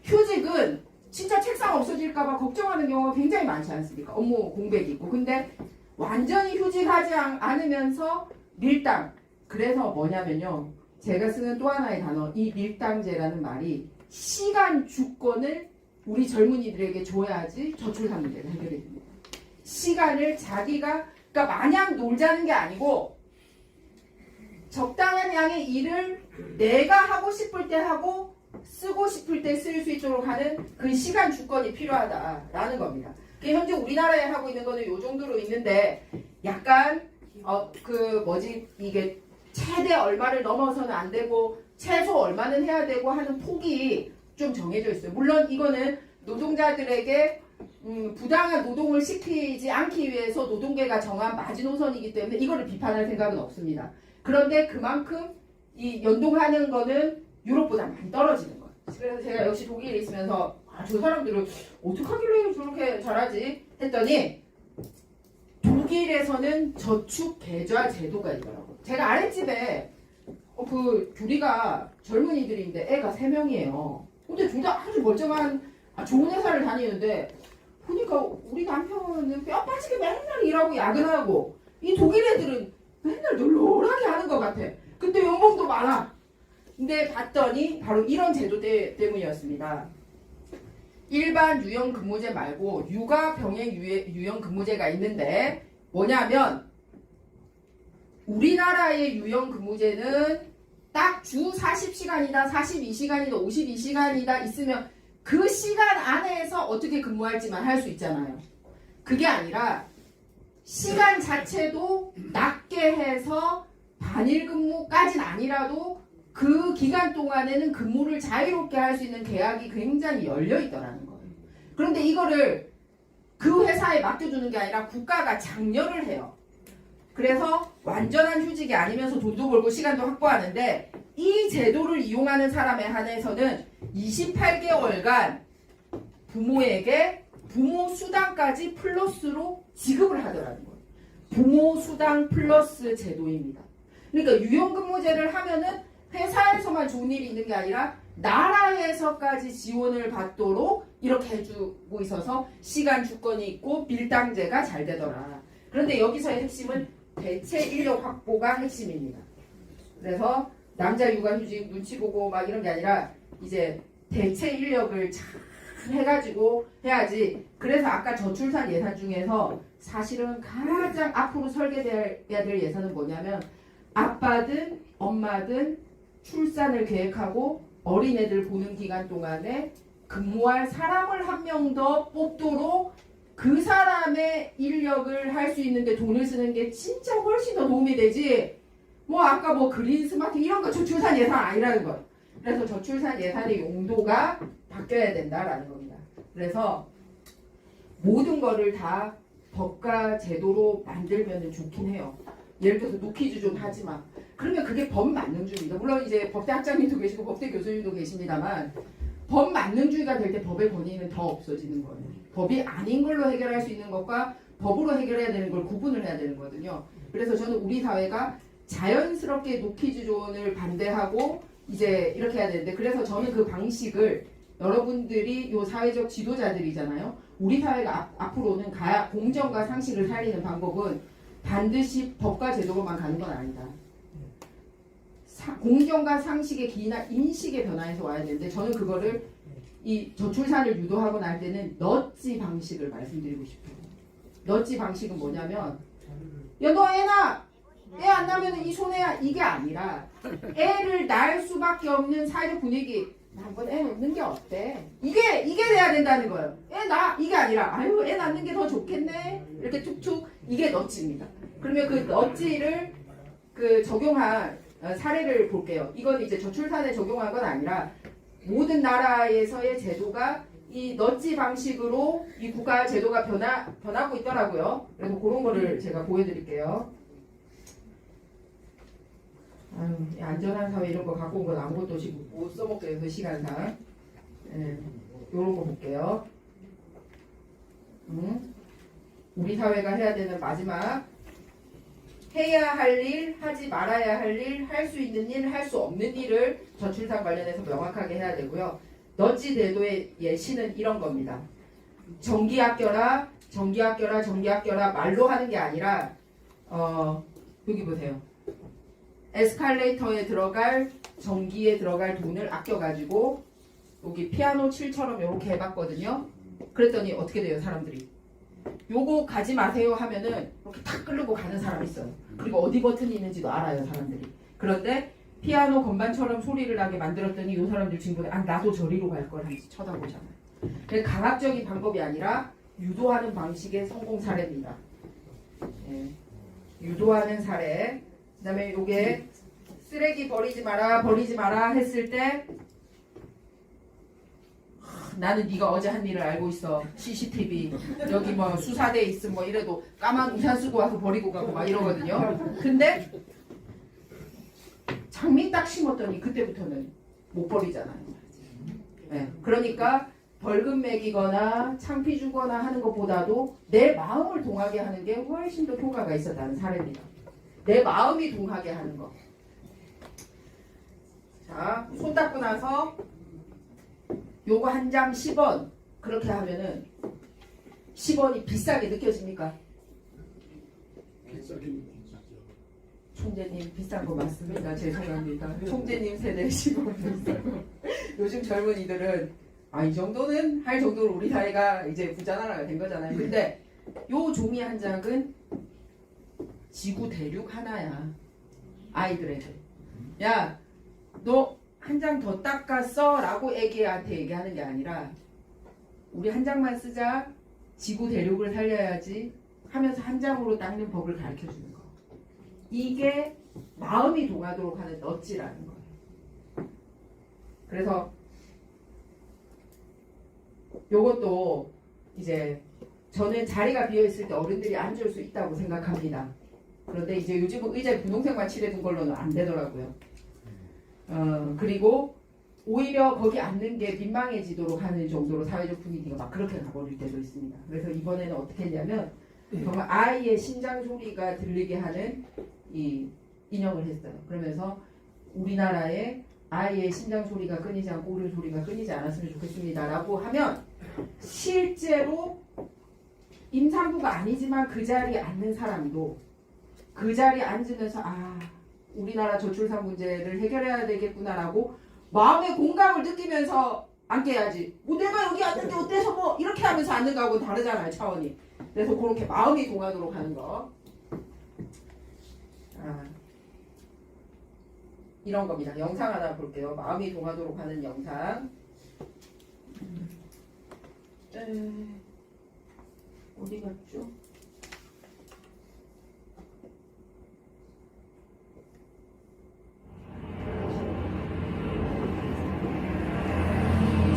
휴직은 진짜 책상 없어질까봐 걱정하는 경우가 굉장히 많지 않습니까? 업무 공백이 있고. 근데 완전히 휴직하지 않으면서 밀당. 그래서 뭐냐면요. 제가 쓰는 또 하나의 단어, 이 밀당제라는 말이 시간 주권을 우리 젊은이들에게 줘야지 저출산 문제가 해결이 됩니다. 시간을 자기가, 그러니까 마냥 놀자는 게 아니고 적당한 양의 일을 내가 하고 싶을 때 하고 쓰고 싶을 때 쓸 수 있도록 하는 그 시간 주권이 필요하다라는 겁니다. 현재 우리나라에 하고 있는 거는 요 정도로 있는데 약간 이게 최대 얼마를 넘어서는 안 되고 최소 얼마는 해야 되고 하는 폭이 좀 정해져 있어요. 물론 이거는 노동자들에게 부당한 노동을 시키지 않기 위해서 노동계가 정한 마지노선이기 때문에 이거를 비판할 생각은 없습니다. 그런데 그만큼 이 연동하는 거는 유럽보다 많이 떨어지는 거예요. 그래서 제가 역시 독일에 있으면서 저 사람들은 어떻게 하길래 저렇게 잘하지 했더니 독일에서는 저축 계좌 제도가 있더라고요. 제가 아랫집에 둘이가 젊은이들인데 애가 3명이에요. 근데 둘 다 아주 멀쩡한 좋은 회사를 다니는데 보니까 우리 남편은 뼈 빠지게 맨날 일하고 야근하고 이 독일 애들은 맨날 널널하게 하는 것 같아. 근데 연봉도 많아. 근데 봤더니 바로 이런 제도 때문이었습니다. 일반 유형 근무제 말고 육아 병행 유형 근무제가 있는데 뭐냐면 우리나라의 유형 근무제는 딱 주 40시간이다, 42시간이다, 52시간이다 있으면 그 시간 안에서 어떻게 근무할지만 할 수 있잖아요. 그게 아니라 시간 자체도 낮게 해서 반일 근무까지는 아니라도 그 기간 동안에는 근무를 자유롭게 할 수 있는 계약이 굉장히 열려 있더라는 거예요. 그런데 이거를 그 회사에 맡겨주는 게 아니라 국가가 장려를 해요. 그래서 완전한 휴직이 아니면서 돈도 벌고 시간도 확보하는데 이 제도를 이용하는 사람에 한해서는 28개월간 부모에게 부모 수당까지 플러스로 지급을 하더라는 거예요. 부모 수당 플러스 제도입니다. 그러니까 유연근무제를 하면은 회사에서만 좋은 일이 있는 게 아니라 나라에서까지 지원을 받도록 이렇게 해주고 있어서 시간 주권이 있고 밀당제가 잘 되더라. 그런데 여기서의 핵심은 대체 인력 확보가 핵심입니다. 그래서 남자 육아휴직 눈치 보고 막 이런 게 아니라 이제 대체 인력을 잘 해가지고 해야지. 그래서 아까 저출산 예산 중에서 사실은 가장 앞으로 설계돼야 될 예산은 뭐냐면 아빠든 엄마든 출산을 계획하고 어린애들 보는 기간 동안에 근무할 사람을 한 명 더 뽑도록 그 사람의 인력을 할 수 있는데 돈을 쓰는 게 진짜 훨씬 더 도움이 되지. 뭐 아까 뭐 그린 스마트 이런 거 저출산 예산 아니라는 거예요. 그래서 저출산 예산의 용도가 바뀌어야 된다라는 겁니다. 그래서 모든 거를 다 법과 제도로 만들면 좋긴 해요. 예를 들어서 노키즈 좀 하지 마. 그러면 그게 법 만능주의입니다. 물론 이제 법대 학장님도 계시고 법대 교수님도 계십니다만 법 만능주의가 될 때 법의 권위는 더 없어지는 거예요. 법이 아닌 걸로 해결할 수 있는 것과 법으로 해결해야 되는 걸 구분을 해야 되는 거거든요. 그래서 저는 우리 사회가 자연스럽게 노키즈 존을 반대하고 이제 이렇게 해야 되는데 그래서 저는 그 방식을 여러분들이 요 사회적 지도자들이잖아요. 우리 사회가 앞으로는 공정과 상식을 살리는 방법은 반드시 법과 제도로만 가는 건 아니다. 공정과 상식의 기이나 인식의 변화에서 와야 되는데 저는 그거를 이 저출산을 유도하고 날 때는 넛지 방식을 말씀드리고 싶어요. 넛지 방식은 뭐냐면 야 너 애 낳아! 애 안 낳으면 이 손해야 이게 아니라 애를 낳을 수밖에 없는 사회적 분위기 한번 애 낳는 게 어때? 이게 돼야 된다는 거예요. 애 낳아 이게 아니라 아유 애 낳는 게 더 좋겠네 이렇게 툭툭 이게 넛지입니다. 그러면 그 넛지를 그 적용한 사례를 볼게요. 이건 이제 저출산에 적용한 건 아니라 모든 나라에서의 제도가 이 넛지 방식으로 이 국가 제도가 변하고 있더라고요. 그래서 그런 거를 제가 보여드릴게요. 아유, 안전한 사회 이런 거 갖고 온 건 아무것도 지금 못 써먹게 해서 시간상. 이런 거 볼게요. 우리 사회가 해야 되는 마지막 해야 할 일, 하지 말아야 할 일, 할 수 있는 일, 할 수 없는 일을 저출산 관련해서 명확하게 해야 되고요. 넛지 제도의 예시는 이런 겁니다. 정기 아껴라, 정기 아껴라, 정기 아껴라 말로 하는 게 아니라 여기 보세요. 에스컬레이터에 들어갈 전기에 들어갈 돈을 아껴가지고 여기 피아노 칠처럼 이렇게 해봤거든요. 그랬더니 어떻게 돼요 사람들이? 요거 가지 마세요 하면은 이렇게 탁 끌고 가는 사람이 있어요. 그리고 어디 버튼이 있는지도 알아요 사람들이. 그런데 피아노 건반처럼 소리를 나게 만들었더니 요 사람들 친구들 나도 저리로 갈 걸 하면서 쳐다보잖아요. 그래서 강압적인 방법이 아니라 유도하는 방식의 성공 사례입니다. 유도하는 사례. 그 다음에 요게 쓰레기 버리지 마라 했을 때 나는 네가 어제 한 일을 알고 있어. CCTV 여기 뭐 수사대 있음 뭐 이래도 까만 우산 쓰고 와서 버리고 가고 막 이러거든요. 근데 장미 딱 심었더니 그때부터는 못 버리잖아요. 그러니까 벌금 매기거나 창피 주거나 하는 것보다도 내 마음을 동하게 하는 게 훨씬 더 효과가 있었다는 사례입니다. 내 마음이 동하게 하는 거. 자, 손 닦고 나서 요거 한 장 10원 그렇게 하면은 10원이 비싸게 느껴집니까? 총재님 비싼 거 맞습니다. 죄송합니다. 총재님 세대 10원 비싼 거. 요즘 젊은이들은 이 정도는 할 정도로 우리 사회가 이제 부자 나라가 된 거잖아요. 근데 요 종이 한 장은 지구 대륙 하나야. 아이들에게. 야, 너 한 장 더 닦았어? 라고 애기한테 얘기하는 게 아니라 우리 한 장만 쓰자. 지구 대륙을 살려야지 하면서 한 장으로 닦는 법을 가르쳐주는 거. 이게 마음이 동하도록 하는 넛지라는 거예요. 그래서 요것도 이제 저는 자리가 비어 있을 때 어른들이 앉을 수 있다고 생각합니다. 그런데 이제 요즘은 의자에 분홍색만 칠해둔 걸로는 안 되더라고요. 그리고 오히려 거기 앉는 게 민망해지도록 하는 정도로 사회적 분위기가 막 그렇게 가버릴 때도 있습니다. 그래서 이번에는 어떻게 했냐면 정말 아이의 심장 소리가 들리게 하는 이 인형을 했어요. 그러면서 우리나라의 아이의 심장 소리가 끊이지 않고 울음 소리가 끊이지 않았으면 좋겠습니다. 라고 하면 실제로 임산부가 아니지만 그 자리에 앉는 사람도 그 자리에 앉으면서 아 우리나라 저출산 문제를 해결해야 되겠구나라고 마음의 공감을 느끼면서 앉게야지. 뭐 내가 여기 앉는데 어때서 뭐 이렇게 하면서 앉는 거하고는 다르잖아요 차원이. 그래서 그렇게 마음이 동하도록 하는 거. 이런 겁니다. 영상 하나 볼게요. 마음이 동하도록 하는 영상. 어디 갔죠?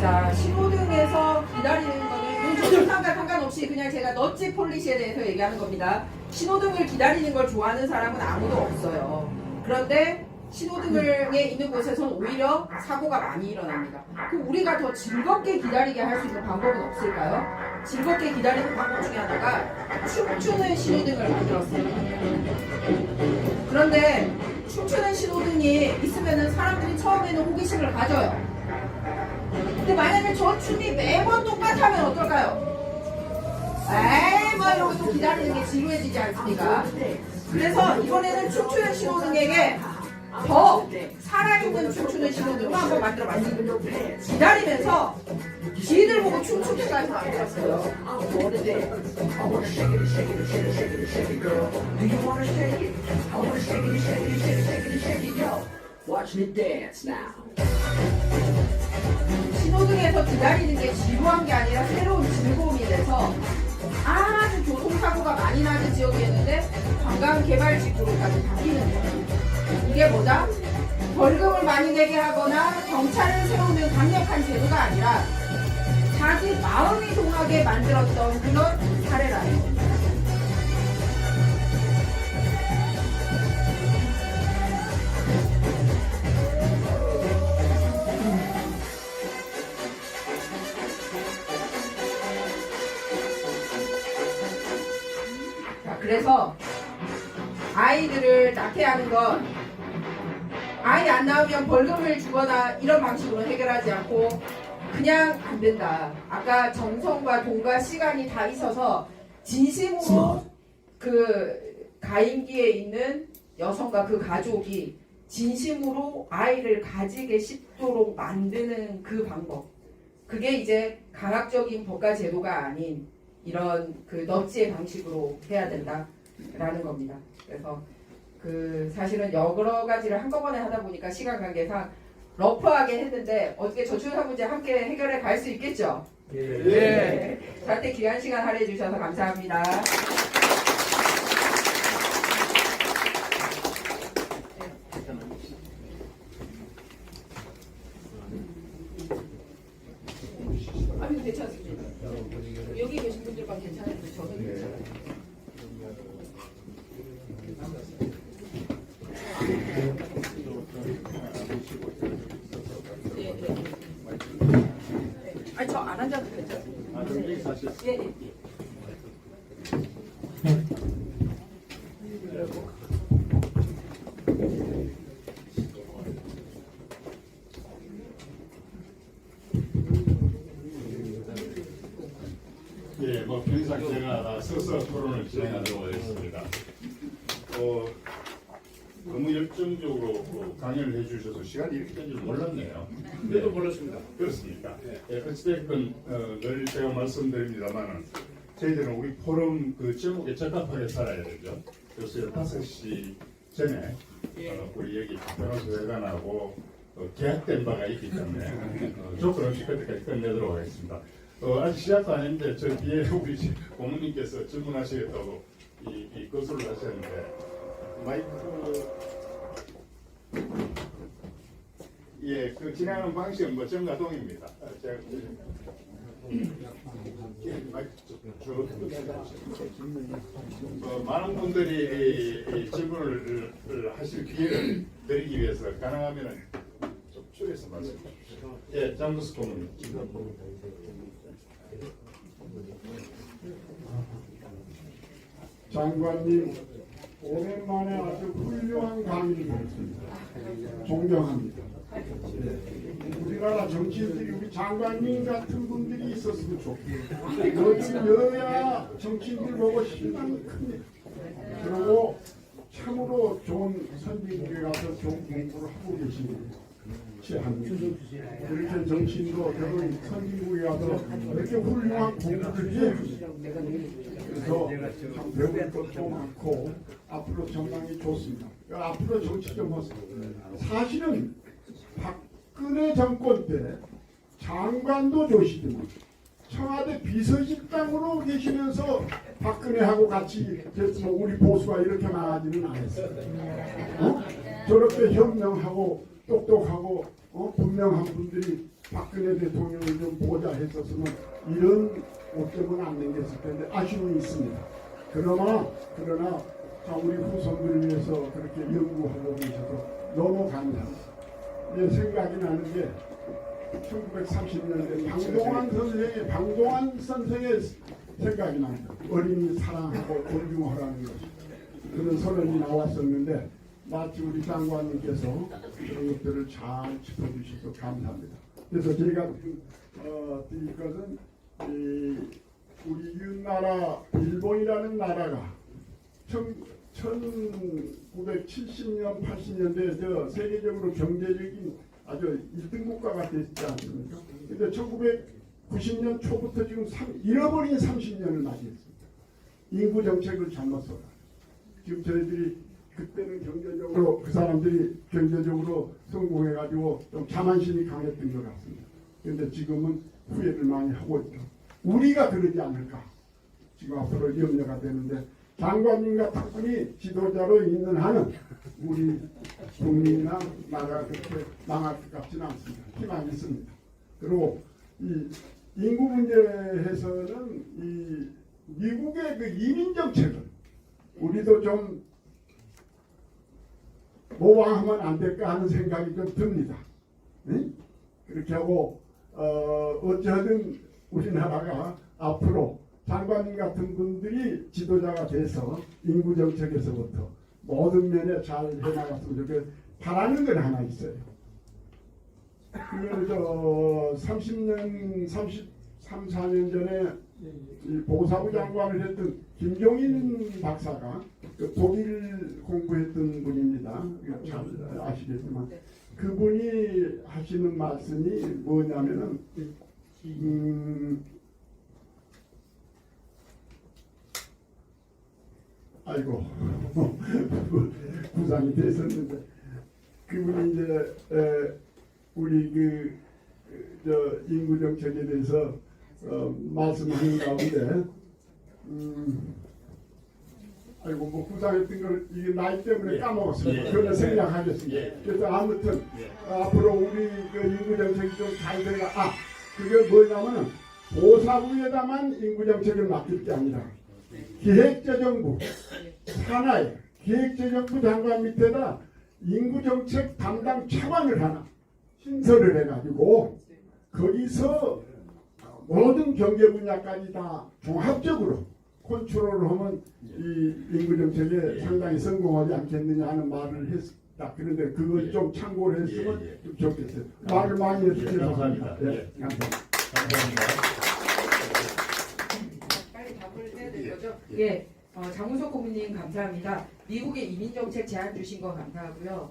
자, 신호등에서 기다리는 거는 저출산과 상관없이 그냥 제가 넛지 폴리시에 대해서 얘기하는 겁니다. 신호등을 기다리는 걸 좋아하는 사람은 아무도 없어요. 그런데 신호등에 있는 곳에서는 오히려 사고가 많이 일어납니다. 그럼 우리가 더 즐겁게 기다리게 할 수 있는 방법은 없을까요? 즐겁게 기다리는 방법 중에 하나가 춤추는 신호등을 만들었어요. 그런데 춤추는 신호등이 있으면 사람들이 처음에는 호기심을 가져요. 근데 만약에 저 춤이 매번 똑같다면 어떨까요? 에이 뭐 이러고 또 기다리는 게 지루해지지 않습니까? 그래서 이번에는 춤추는 신호등에게 더 살아있는 춤추는 신호등을 한번 만들어봤습니다. 기다리면서 지들 보고 춤추게 해서 만들었어요. 신호등에서 기다리는 게 지루한 게 아니라 새로운 즐거움이 돼서 아주 교통사고가 많이 나는 지역이었는데 관광개발지구로까지 바뀌는 거예요. 이게 뭐다? 벌금을 많이 내게 하거나 경찰을 세우는 강력한 제도가 아니라 자기 마음이 동하게 만들었던 그런 사례라는 겁니다. 자, 그래서 아이들을 낳게 하는 건 아이 안 나오면 벌금을 주거나 이런 방식으로 해결하지 않고 그냥 안 된다. 아까 정성과 돈과 시간이 다 있어서 진심으로 그 가임기에 있는 여성과 그 가족이 진심으로 아이를 가지게 싶도록 만드는 그 방법. 그게 이제 강압적인 법과 제도가 아닌 이런 그 넛지의 방식으로 해야 된다라는 겁니다. 그래서 그 사실은 여러 가지를 한꺼번에 하다 보니까 시간 관계상 러프하게 했는데 어떻게 저출산 문제 함께 해결해 갈 수 있겠죠? 예. 저한테 귀한 시간 할애해 주셔서 감사합니다. 아니 괜찮습니다. 여기 계신 분들만 괜찮은데 저는 괜찮아요. 아니 저 안 앉아도 괜찮습니다. 예, 예. 예, 뭐 평상 제가 서서 토론을 진행하도록 하겠습니다. 너무 열정적으로 강연을 해주셔서 시간이 이렇게 된 줄 몰랐네요. 저도 몰랐습니다. 그렇습니까? 예, 어찌됐건 늘 제가 말씀드립니다만은 저희들은 우리 포럼 그 제목에 적합하게 살아야 되죠. 그래서 5시 전에 우리 여기 변호사 회관하고 계약된 바가 있기 때문에 조건 없이 그때까지 끝내도록 하겠습니다. 아직 시작도 아닌데 저 뒤에 우리 고모님께서 질문하시겠다고 이 거수를 하셨는데 마이크 예, 그 진행하는 방식은 뭐 정가동입니다. 제가 많은 분들이 이 질문을 하실 기회를 드리기 위해서 가능하면 좀 줄여서 말씀해 주십시오. 예, 장부스 고문. 장관님 오랜만에 아주 훌륭한 강의를 들었습니다. 존경합니다. 우리나라 정치인들이 우리 장관님 같은 분들이 있었으면 좋겠고 요즘 여야 정치인들 보고 실망이 큽니다. 그리고 참으로 좋은 선진국에 가서 좋은 공부를 하고 계십니다. 이렇게 정치인도 저도 선진국에 가서 이렇게 훌륭한 공부를 해야 합니다. 그래서 참 배울 것도 많고 앞으로 전망이 좋습니다. 앞으로 정치 좀 보세요. 사실은 박근혜 정권 때 장관도 조시더만 청와대 비서실장으로 계시면서 박근혜하고 같이 됐으면 우리 보수가 이렇게 망하지는 않았어요. 저렇게 현명하고 똑똑하고 분명한 분들이 박근혜 대통령을 좀 보자 했었으면 이런 오점은 안 남겼을 텐데 아쉬움이 있습니다. 그러나 우리 후손들을 위해서 그렇게 연구하고 계셔서 너무 감사합니다. 생각이 나는 게 1930년대 방동환 선생의 생각이 납니다. 어린이 사랑하고 존중하라는 것이 그런 선언이 나왔었는데 마치 우리 장관님께서 그런 것들을 잘 짚어주셔서 감사합니다. 그래서 제가 드릴 것은 우리 이웃나라 일본이라는 나라가 1970년, 80년대에 저 세계적으로 경제적인 아주 1등 국가가 됐지 않습니까? 근데 1990년 초부터 지금 잃어버린 30년을 맞이했습니다. 인구 정책을 잘못 써가. 지금 저희들이 그때는 경제적으로 그 사람들이 경제적으로 성공해가지고 좀 자만심이 강했던 것 같습니다. 그런데 지금은 후회를 많이 하고 있죠. 우리가 그러지 않을까. 지금 앞으로 염려가 되는데 장관님 같은 분이 지도자로 있는 한은 우리 국민이나 나라가 그렇게 망할 것 같지는 않습니다. 희망이 있습니다. 그리고 이 인구 문제에서는 이 미국의 그 이민 정책을 우리도 좀 모방하면 안 될까 하는 생각이 좀 듭니다. 네? 그렇게 하고 어쨌든 우리나라가 앞으로 장관님 같은 분들이 지도자가 돼서 인구 정책에서부터 모든 면에 잘 해나갔으면 좋겠어요. 바라는 건 하나 있어요. 그걸 34년 전에 이 보사부 장관을 했던 김종인 박사가 그 독일 공부했던 분입니다. 잘 아시겠지만 그분이 하시는 말씀이 뭐냐면은 아이고 부상이 됐었는데 그분이 이제 우리 저 인구 정책에 대해서 말씀하는 가운데 아이고 뭐 부상했던 걸 이게 나이 때문에 까먹었습니다. 그러나 생략하겠습니다. 그래서 아무튼 앞으로 우리 그 인구 정책이 좀 잘 되가 그게 뭐냐면은 보사부에다만 인구 정책을 맡길 게 아니라 기획재정부 산하에 기획재정부 장관 밑에다 인구정책 담당 차관을 하나 신설을 해가지고 거기서 모든 경제 분야까지 다 종합적으로 컨트롤을 하면 이 인구정책에 상당히 성공하지 않겠느냐 하는 말을 했다. 그런데 그걸 좀 참고를 했으면 좀 좋겠어요. 말을 많이 해주셔서 감사합니다. 네, 감사합니다. 빨리 답을 해야 될 거죠? 예. 장문석 고문님 감사합니다. 미국의 이민 정책 제안 주신 거 감사하고요.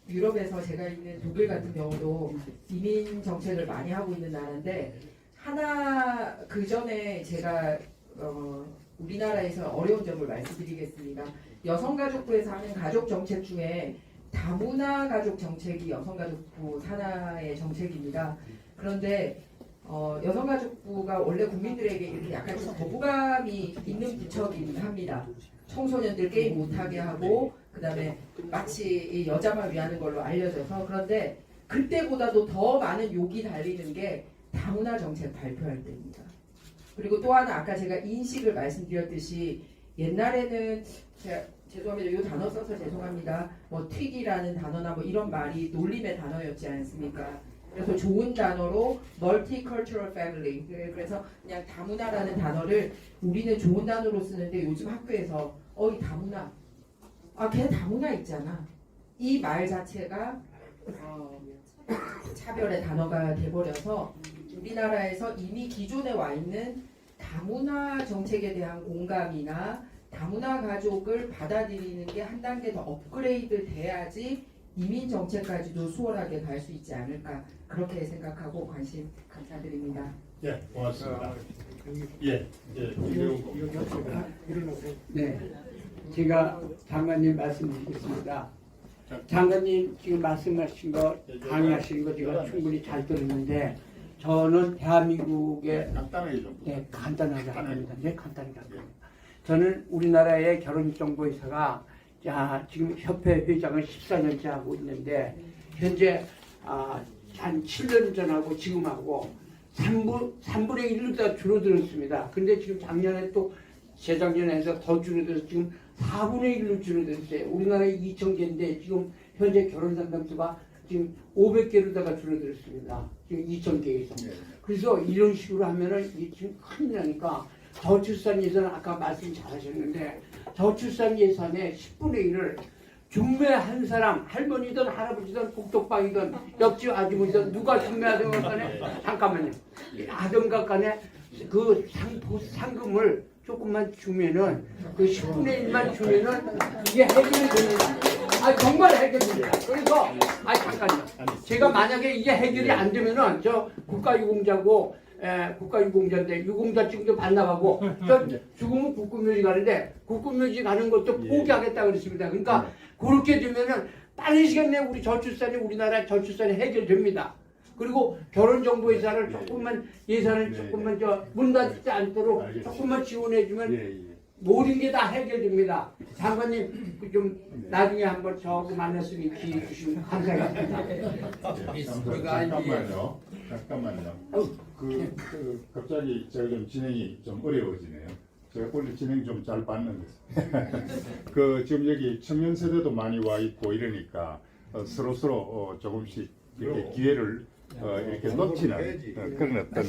유럽에서 제가 있는 독일 같은 경우도 이민 정책을 많이 하고 있는 나라인데 하나 그 전에 제가 우리나라에서 어려운 점을 말씀드리겠습니다. 여성가족부에서 하는 가족 정책 중에 다문화 가족 정책이 여성가족부 산하의 정책입니다. 그런데 여성가족부가 원래 국민들에게 이렇게 약간 좀 거부감이 있는 부처이긴 합니다. 청소년들 게임 못하게 하고 그다음에 마치 여자만 위하는 걸로 알려져서 그런데 그때보다도 더 많은 욕이 달리는 게 다문화 정책 발표할 때입니다. 그리고 또 하나 아까 제가 인식을 말씀드렸듯이 옛날에는 제가 죄송합니다. 이 단어 써서 죄송합니다. 뭐 튀기라는 단어나 뭐 이런 말이 놀림의 단어였지 않습니까? 그래서 좋은 단어로 multicultural family. 그래서 그냥 다문화라는 단어를 우리는 좋은 단어로 쓰는데 요즘 학교에서 이 다문화. 걔 다문화 있잖아. 이 말 자체가 차별의 단어가 돼버려서 우리나라에서 이미 기존에 와 있는 다문화 정책에 대한 공감이나 다문화 가족을 받아들이는 게 한 단계 더 업그레이드 돼야지 이민 정책까지도 수월하게 갈 수 있지 않을까 그렇게 생각하고 관심 감사드립니다. 예, 고맙습니다. 예, 김대웅 네, 제가 장관님 말씀드리겠습니다. 장관님 지금 말씀하신 거 강의하신 거 제가 충분히 잘 들었는데 저는 대한민국의 간단하게 좀. 네, 간단하게 합니다. 네, 간단하게 합니다. 저는 우리나라의 결혼정보회사가 지금 협회 회장을 14년째 하고 있는데 현재 한 7년 전하고 지금하고 3분의 1로 다 줄어들었습니다. 근데 지금 작년에 또 재작년에 해서 더 줄어들어서 지금 4분의 1로 줄어들었어요. 우리나라에 2,000개인데 지금 현재 결혼상담소가 지금 500개로다가 줄어들었습니다. 지금 2,000개에서. 그래서 이런 식으로 하면은 이게 지금 큰일 나니까 저출산 예산 아까 말씀 잘하셨는데 저출산 예산의 10분의 1을 중매 한 사람 할머니든 할아버지든 복덕방이든 옆집 아주머니든 누가 중매하든 간에 잠깐만요. 하든가 간에 그 상금을 조금만 주면은 그 10분의 1만 주면은 이게 해결이 됩니다. 정말 해결됩니다. 그래서 잠깐요. 제가 만약에 이게 해결이 안 되면은 저 국가유공자고 국가유공자인데 유공자 지금도 반납하고 저 죽으면 국군묘지 가는데 국군묘지 가는 것도 포기하겠다 그랬습니다. 그러니까 그렇게 되면은 빠른 시간 내에 우리 저출산이 우리나라 저출산이 해결됩니다. 그리고 결혼정보회사를 조금만 예산을 조금만 문 닫지 않도록 조금만 지원해주면 모든 게 다 해결됩니다. 장관님 좀 나중에 한번 저하고 만났을 때 기회 주시면 감사하겠습니다. 잠깐만요. 갑자기 제가 좀 진행이 좀 어려워지네요. 제가 원래 진행 좀 잘 받는 거. 지금 여기 청년 세대도 많이 와 있고 이러니까 서로 조금씩 이렇게 기회를 이렇게 놓치는 그런 어떤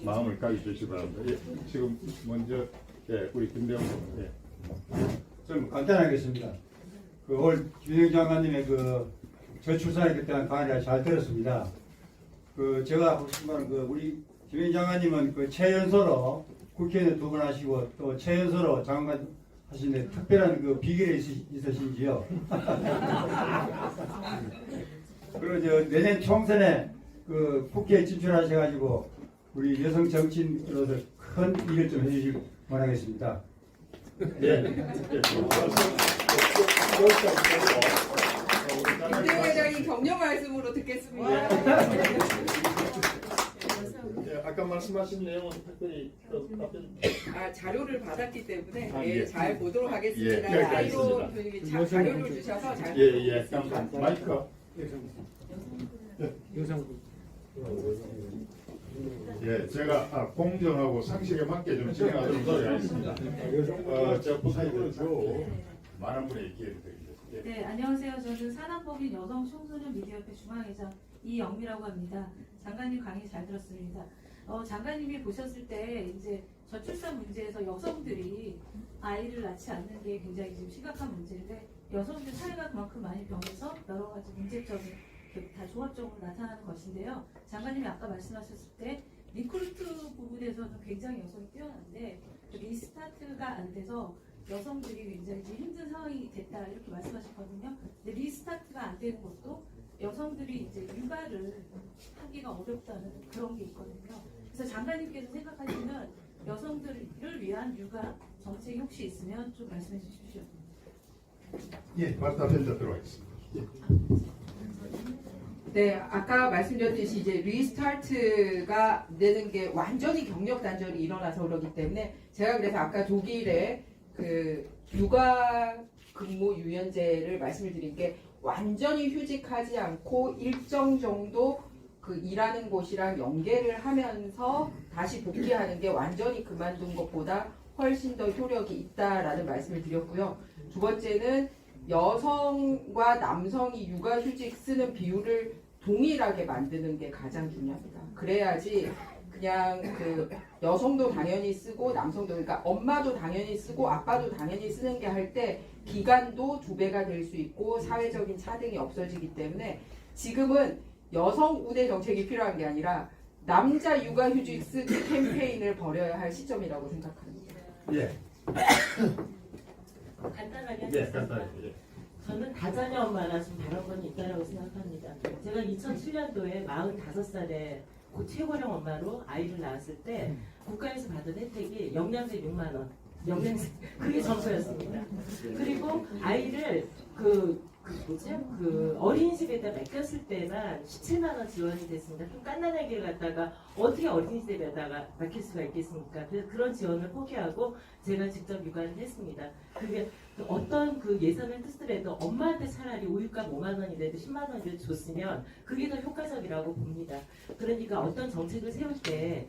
마음을 가져주시기 바랍니다. 지금 먼저 우리 김대웅 좀 간단하겠습니다. 올 김영희 장관님의 저출산에 대한 강의를 잘 들었습니다. 제가 하고 싶은 말은 우리 김영희 장관님은 최연소로 국회의원 2번 하시고 또 최연소로 장관 하시는데 특별한 비결이 있으신지요? 그리고 내년 총선에 국회에 진출하셔가지고 우리 여성 정치인으로서 큰 일을 좀 해주시길 바라겠습니다. 김대웅 회장님 격려 말씀으로 듣겠습니다. 아까 말씀하신 내용은 특별히 자료를 받았기 때문에 예. 잘 보도록 하겠습니다. 예, 자료 알겠습니다. 자료를 주셔서 잘. 마이크. 제가 공정하고 상식에 맞게 좀 진행하도록 노력하겠습니다. 제가 부사님으로 많은 분의 기회를 드리겠습니다. 네, 안녕하세요. 저는 산업법인 여성 청소년 미디어협회 중앙회장 이영미라고 합니다. 장관님 강의 잘 들었습니다. 장관님이 보셨을 때 이제 저출산 문제에서 여성들이 아이를 낳지 않는 게 굉장히 지금 심각한 문제인데 여성들 사회가 그만큼 많이 변해서 여러 가지 문제점이 다 종합적으로 나타나는 것인데요. 장관님이 아까 말씀하셨을 때 리크루트 부분에서는 굉장히 여성이 뛰어난데 리스타트가 안 돼서 여성들이 굉장히 힘든 상황이 됐다 이렇게 말씀하셨거든요. 근데 리스타트가 안 되는 것도 여성들이 이제 육아를 하기가 어렵다는 그런 게 있거든요. 그래서 장관님께서 생각하시는 여성들을 위한 육아 정책이 혹시 있으면 좀 말씀해 주십시오. 말답 현재 들어가겠습니다. 네, 아까 말씀드렸듯이 이제 리스타트가 되는 게 완전히 경력 단절이 일어나서 그러기 때문에 제가 그래서 아까 독일의 육아 근무 유연제를 말씀을 드린 게 완전히 휴직하지 않고 일정 정도 그 일하는 곳이랑 연계를 하면서 다시 복귀하는 게 완전히 그만둔 것보다 훨씬 더 효력이 있다라는 말씀을 드렸고요. 두 번째는 여성과 남성이 육아휴직 쓰는 비율을 동일하게 만드는 게 가장 중요합니다. 그래야지 그냥 그 여성도 당연히 쓰고 남성도 그러니까 엄마도 당연히 쓰고 아빠도 당연히 쓰는 게 할 때 기간도 2배가 될 수 있고 사회적인 차등이 없어지기 때문에 지금은 여성 우대 정책이 필요한 게 아니라 남자 육아휴직 쓰기 캠페인을 벌여야 할 시점이라고 생각합니다. 예. 간단하게 예, 하겠습니다. 간단하게. 예. 저는 다자녀 엄마라 좀 발언권이 있다고 생각합니다. 제가 2007년도에 45살에 고 최고령 엄마로 아이를 낳았을 때 국가에서 받은 혜택이 영양제 6만 원. 영양제 그게 전부였습니다. 그리고 아이를 그 어린이집에다 맡겼을 때만 17만 원 지원이 됐습니다. 좀 깐난하게 갖다가 어떻게 어린이집에다가 맡길 수가 있겠습니까? 그래서 그런 지원을 포기하고 제가 직접 육아를 했습니다. 그게 어떤 그 예산을 쓰더라도 엄마한테 차라리 우유값 5만 원이라도 10만 원이라도 줬으면 그게 더 효과적이라고 봅니다. 그러니까 어떤 정책을 세울 때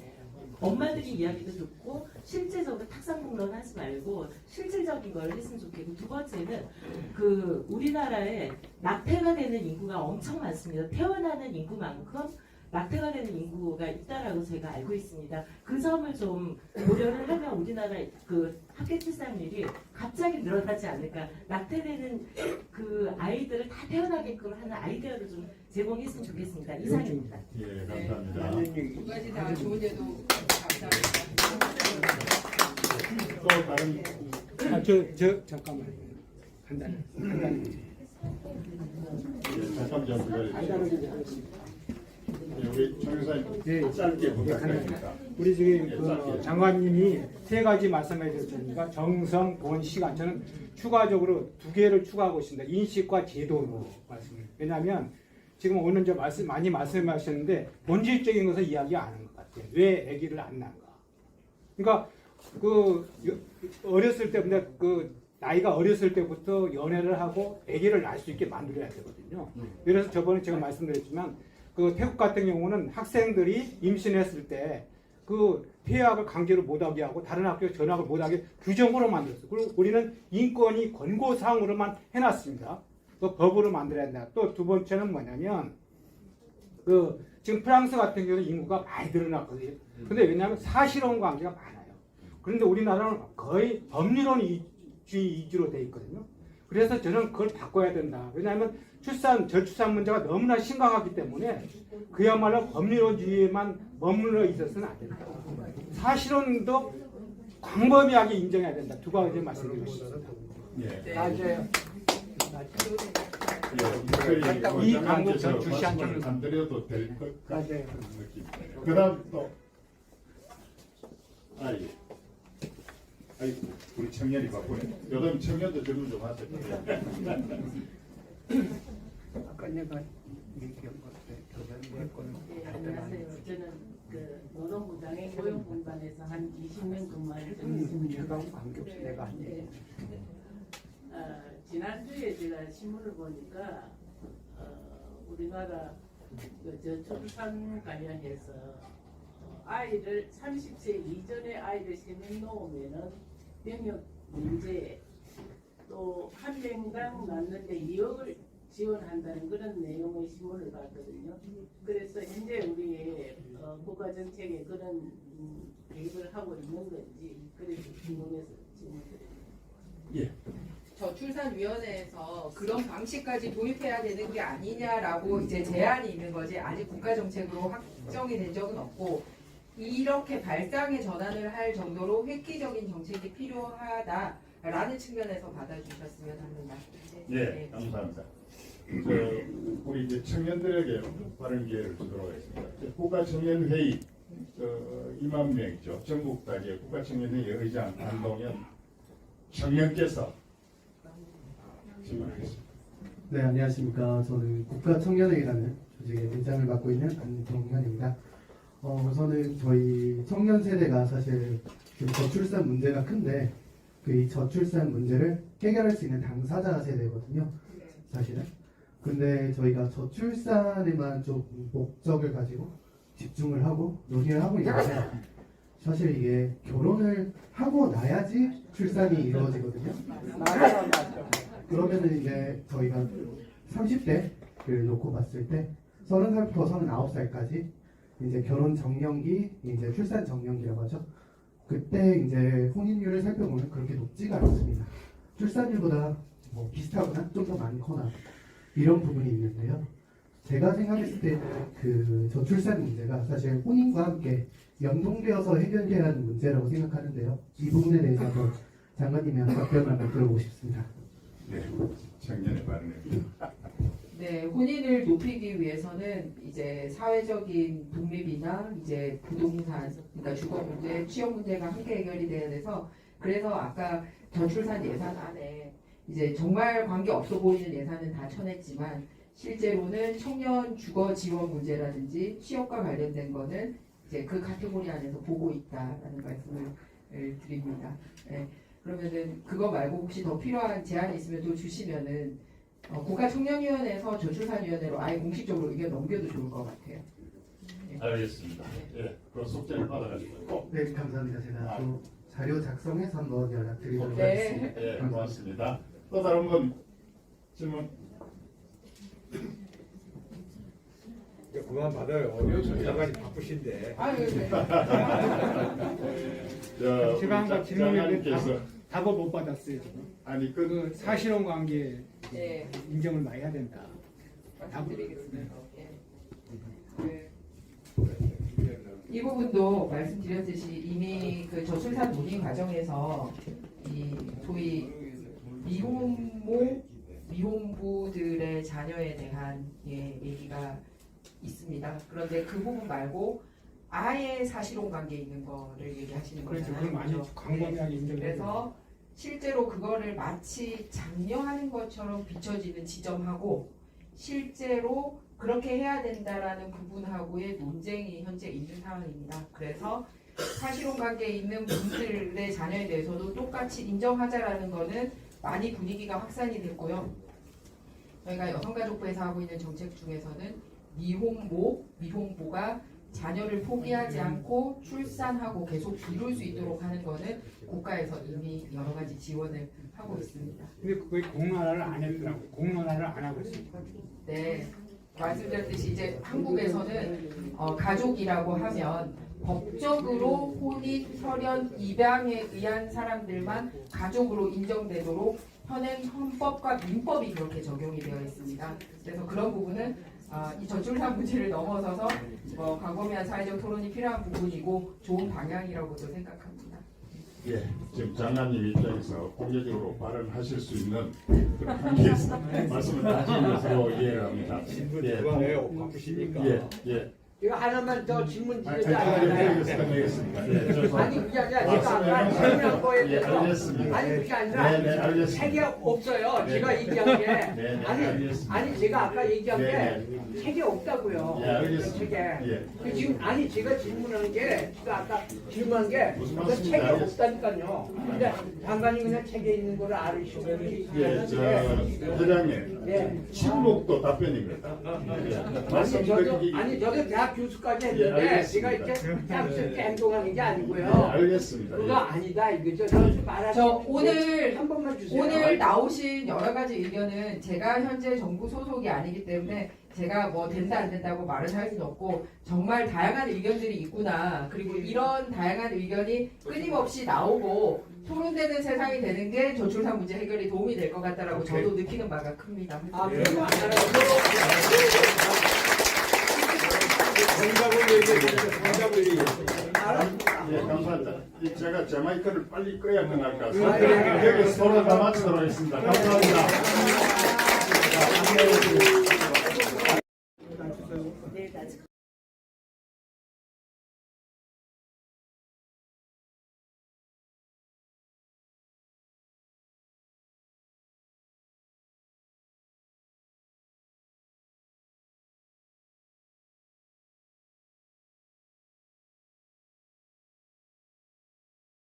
엄마들이 이야기도 듣고 실제적으로 탁상공론 하지 말고 실질적인 걸 했으면 좋겠고 두 번째는 그 우리나라에 낙태가 되는 인구가 엄청 많습니다. 태어나는 인구만큼 낙태가 되는 인구가 있다라고 제가 알고 있습니다. 그 점을 좀 고려를 하면 우리나라 그 학교 출산율이 갑자기 늘어나지 않을까. 낙태되는 그 아이들을 다 태어나게끔 하는 아이디어를 좀 제공했으면 좋겠습니다. 이상입니다. 예, 감사합니다. 두 가지 다 좋은 예도 감사합니다. 또 다른 잠깐만요. 간단히. 예, 잠깐 좀 기다려주세요. 우리 정유사님 예. 짧게 부탁드립니다. 우리 지금 예, 그 짧게. 장관님이 3가지 말씀해 주셨으니까 정성, 돈, 시간. 저는 추가적으로 2개를 추가하고 있습니다. 인식과 제도로 말씀을. 왜냐하면 지금 오늘 이제 많이 말씀하셨는데 본질적인 것을 이야기 안 한 것 같아요. 왜 아기를 안 낳은가? 그러니까 그 어렸을 때부터 그 나이가 어렸을 때부터 연애를 하고 아기를 낳을 수 있게 만들어야 되거든요. 그래서 저번에 제가 말씀드렸지만 그 태국 같은 경우는 학생들이 임신했을 때 그 폐학을 강제로 못하게 하고 다른 학교에 전학을 못하게 규정으로 만들었어요. 그리고 우리는 인권이 권고사항으로만 해놨습니다. 그 법으로 만들어야 된다. 또 두 번째는 뭐냐면 그 지금 프랑스 같은 경우는 인구가 많이 늘어났거든요. 근데 왜냐하면 사실혼 관계가 많아요. 그런데 우리나라는 거의 법률혼주의 위주로 돼 있거든요. 그래서 저는 그걸 바꿔야 된다. 왜냐하면 저출산 문제가 너무나 심각하기 때문에 그야말로 법률주의에만 머물러 있어서는 안 된다. 사실혼도 광범위하게 인정해야 된다. 2가지 말씀드리고 싶습니다. 예. 맞아요. 예, 이 광고 전 주시 안 말씀을 주는 안 드려도 될 것 같은 맞아요. 느낌. 그다음 또 아이고 우리 청년이 바쁘네. 요즘 청년도 질문 좀 하세요. 아까 내가 얘기한 것들 교변 네, 안녕하세요. 저는 그 노동부장의 고용공단에서 한 20년 근무를 좀 했습니다. 제가 관계없이 내가 한 얘기. 지난주에 제가 신문을 보니까 우리나라 그 저출산 관련해서 아이를 30세 이전에 아이를 3명 놓으면은 병역 문제 또 한 명당 낳는데 2억을 지원한다는 그런 내용의 신문을 봤거든요. 그래서 현재 우리의 국가정책에 그런 개입을 하고 있는 건지 그래서 궁금해서 질문드립니다. 예. 저출산위원회에서 그런 방식까지 도입해야 되는 게 아니냐라고 이제 제안이 있는 거지 아직 국가정책으로 확정이 된 적은 없고 이렇게 발상의 전환을 할 정도로 획기적인 정책이 필요하다라는 측면에서 받아주셨으면 합니다. 예, 감사합니다. 우리 이제 청년들에게 발언 기회를 주도록 하겠습니다. 국가청년회의 2만 명이죠. 전국 단위의 국가청년회의 의장 안동현 청년께서 질문하겠습니다. 네, 안녕하십니까. 저는 국가청년회의라는 조직의 의장을 맡고 있는 안동현입니다. 우선은 저희 청년 세대가 사실 지금 저출산 문제가 큰데 그 이 저출산 문제를 해결할 수 있는 당사자 세대거든요. 사실은. 근데 저희가 저출산에만 좀 목적을 가지고 집중을 하고 논의를 하고 있는데 사실 이게 결혼을 하고 나야지 출산이 이루어지거든요. 그러면은 이제 저희가 30대를 놓고 봤을 때 30살부터 39살까지 이제 결혼 정년기, 이제 출산 정년기라고 하죠. 그때 이제 혼인율을 살펴보면 그렇게 높지가 않습니다. 출산율보다 뭐 비슷하거나 좀 더 많거나 이런 부분이 있는데요. 제가 생각했을 때는 그 저출산 문제가 사실 혼인과 함께 연동되어서 해결해야 하는 문제라고 생각하는데요. 이 부분에 대해서 한번 장관님의 답변을 한번 들어보고 싶습니다. 네, 청년의 반응입니다. 네, 혼인을 높이기 위해서는 이제 사회적인 독립이나 이제 부동산, 그러니까 주거 문제, 취업 문제가 함께 해결이 돼야 돼서 그래서 아까 저출산 예산 안에 이제 정말 관계 없어 보이는 예산은 다 쳐냈지만 실제로는 청년 주거 지원 문제라든지 취업과 관련된 거는 이제 그 카테고리 안에서 보고 있다라는 말씀을 드립니다. 네, 그러면은 그거 말고 혹시 더 필요한 제안이 있으면 또 주시면은 국가청년위원회에서 저출산위원회로 아예 공식적으로 의견 넘겨도 좋을 것 같아요. 알겠습니다. 예, 그 속전을 받아가지고. 네, 감사합니다. 제가 또 자료 작성해서 한번 연락드리도록 네. 하겠습니다. 예, 고맙습니다. 또 다른 분 질문. 그만 받아요. 장관이 바쁘신데. 아유, 네. 제가 한번 질문을 장관님께서 답을 못 받았어요. 지금. 아니 그 사실혼 관계 네. 인정을 많이 해야 된다. 말씀드리겠습니다. 네. 이 부분도 말씀드렸듯이 이미 그 저출산 논의 과정에서 이 소위 미혼부들의 자녀에 대한 얘기가 있습니다. 그런데 그 부분 말고 아예 사실혼 관계에 있는 거를 얘기하시는 그렇죠. 거잖아요. 그럼 많이 광범위하게 인정해야 그래서 실제로 그거를 마치 장려하는 것처럼 비춰지는 지점하고 실제로 그렇게 해야 된다라는 부분하고의 논쟁이 현재 있는 상황입니다. 그래서 사실혼 관계에 있는 분들의 자녀에 대해서도 똑같이 인정하자라는 거는 많이 분위기가 확산이 됐고요. 저희가 여성가족부에서 하고 있는 정책 중에서는 미혼모가 자녀를 포기하지 않고 출산하고 계속 기를 수 있도록 하는 거는 국가에서 이미 여러 가지 지원을 하고 있습니다. 근데 그게 공론화를 안 했더라고요. 공론화를 안 하고 있습니다. 네, 말씀드렸듯이 이제 한국에서는 가족이라고 하면 법적으로 혼인, 혈연, 입양에 의한 사람들만 가족으로 인정되도록 현행 헌법과 민법이 그렇게 적용이 되어 있습니다. 그래서 그런 부분은 이 저출산 문제를 넘어서서 광범위한 사회적 토론이 필요한 부분이고 좋은 방향이라고도 생각합니다. 예, 지금 장관님 입장에서 공개적으로 발언하실 수 있는 그런 한계에서 말씀을 하시는 것으로 이해를 합니다. 질문 예, 그만해요. 바쁘시니까. 예. 이거 하나만 더 질문 간단하게 드리자. 드리겠습니다. 예, 아니 죄송합니다. 그게 아니라 제가 아까 질문한 거에 예, 대해서 알겠습니다. 아니 그게 아니라 네, 알겠습니다. 책이 없어요. 네. 제가 얘기한 게 네, 알겠습니다. 아니 제가 아까 얘기한 게 네, 책이 없다고요. 예, 알겠습니다. 책에. 예. 그 지금 아니 제가 질문한 게 제가 아까 질문한 게 무슨 그 말씀인지 책이 알겠습니다. 없다니까요. 근데 장관님 그냥 책에 있는 거를 알으시면 예, 회장님, 예. 침묵도 답변입니다. 예, 말씀드리기 저도 대학 교수까지 예, 했는데 알겠습니다. 제가 이렇게 깜짝게 행동하는 게 아니고요. 예, 알겠습니다. 그거 예. 아니다 이거죠. 저한테 말하시 저 오늘 한 번만 주세요. 오늘 나오신 여러 가지 의견은 제가 현재 정부 소속이 아니기 때문에 제가 뭐 된다 안 된다고 말을 할 수는 없고 정말 다양한 의견들이 있구나. 그리고 이런 다양한 의견이 끊임없이 나오고 토론되는 세상이 되는 게 저출산 문제 해결에 도움이 될 것 같다라고 저도 느끼는 바가 큽니다. 그거 알아요. 정답을 얘기해. 정답을 얘기해. 알았습니다. 예, 감사합니다. 제가 제 마이크를 빨리 꺼야 끝날 것 같습니다. 네. 여기서 토론 다 마치도록 하겠습니다. 감사합니다.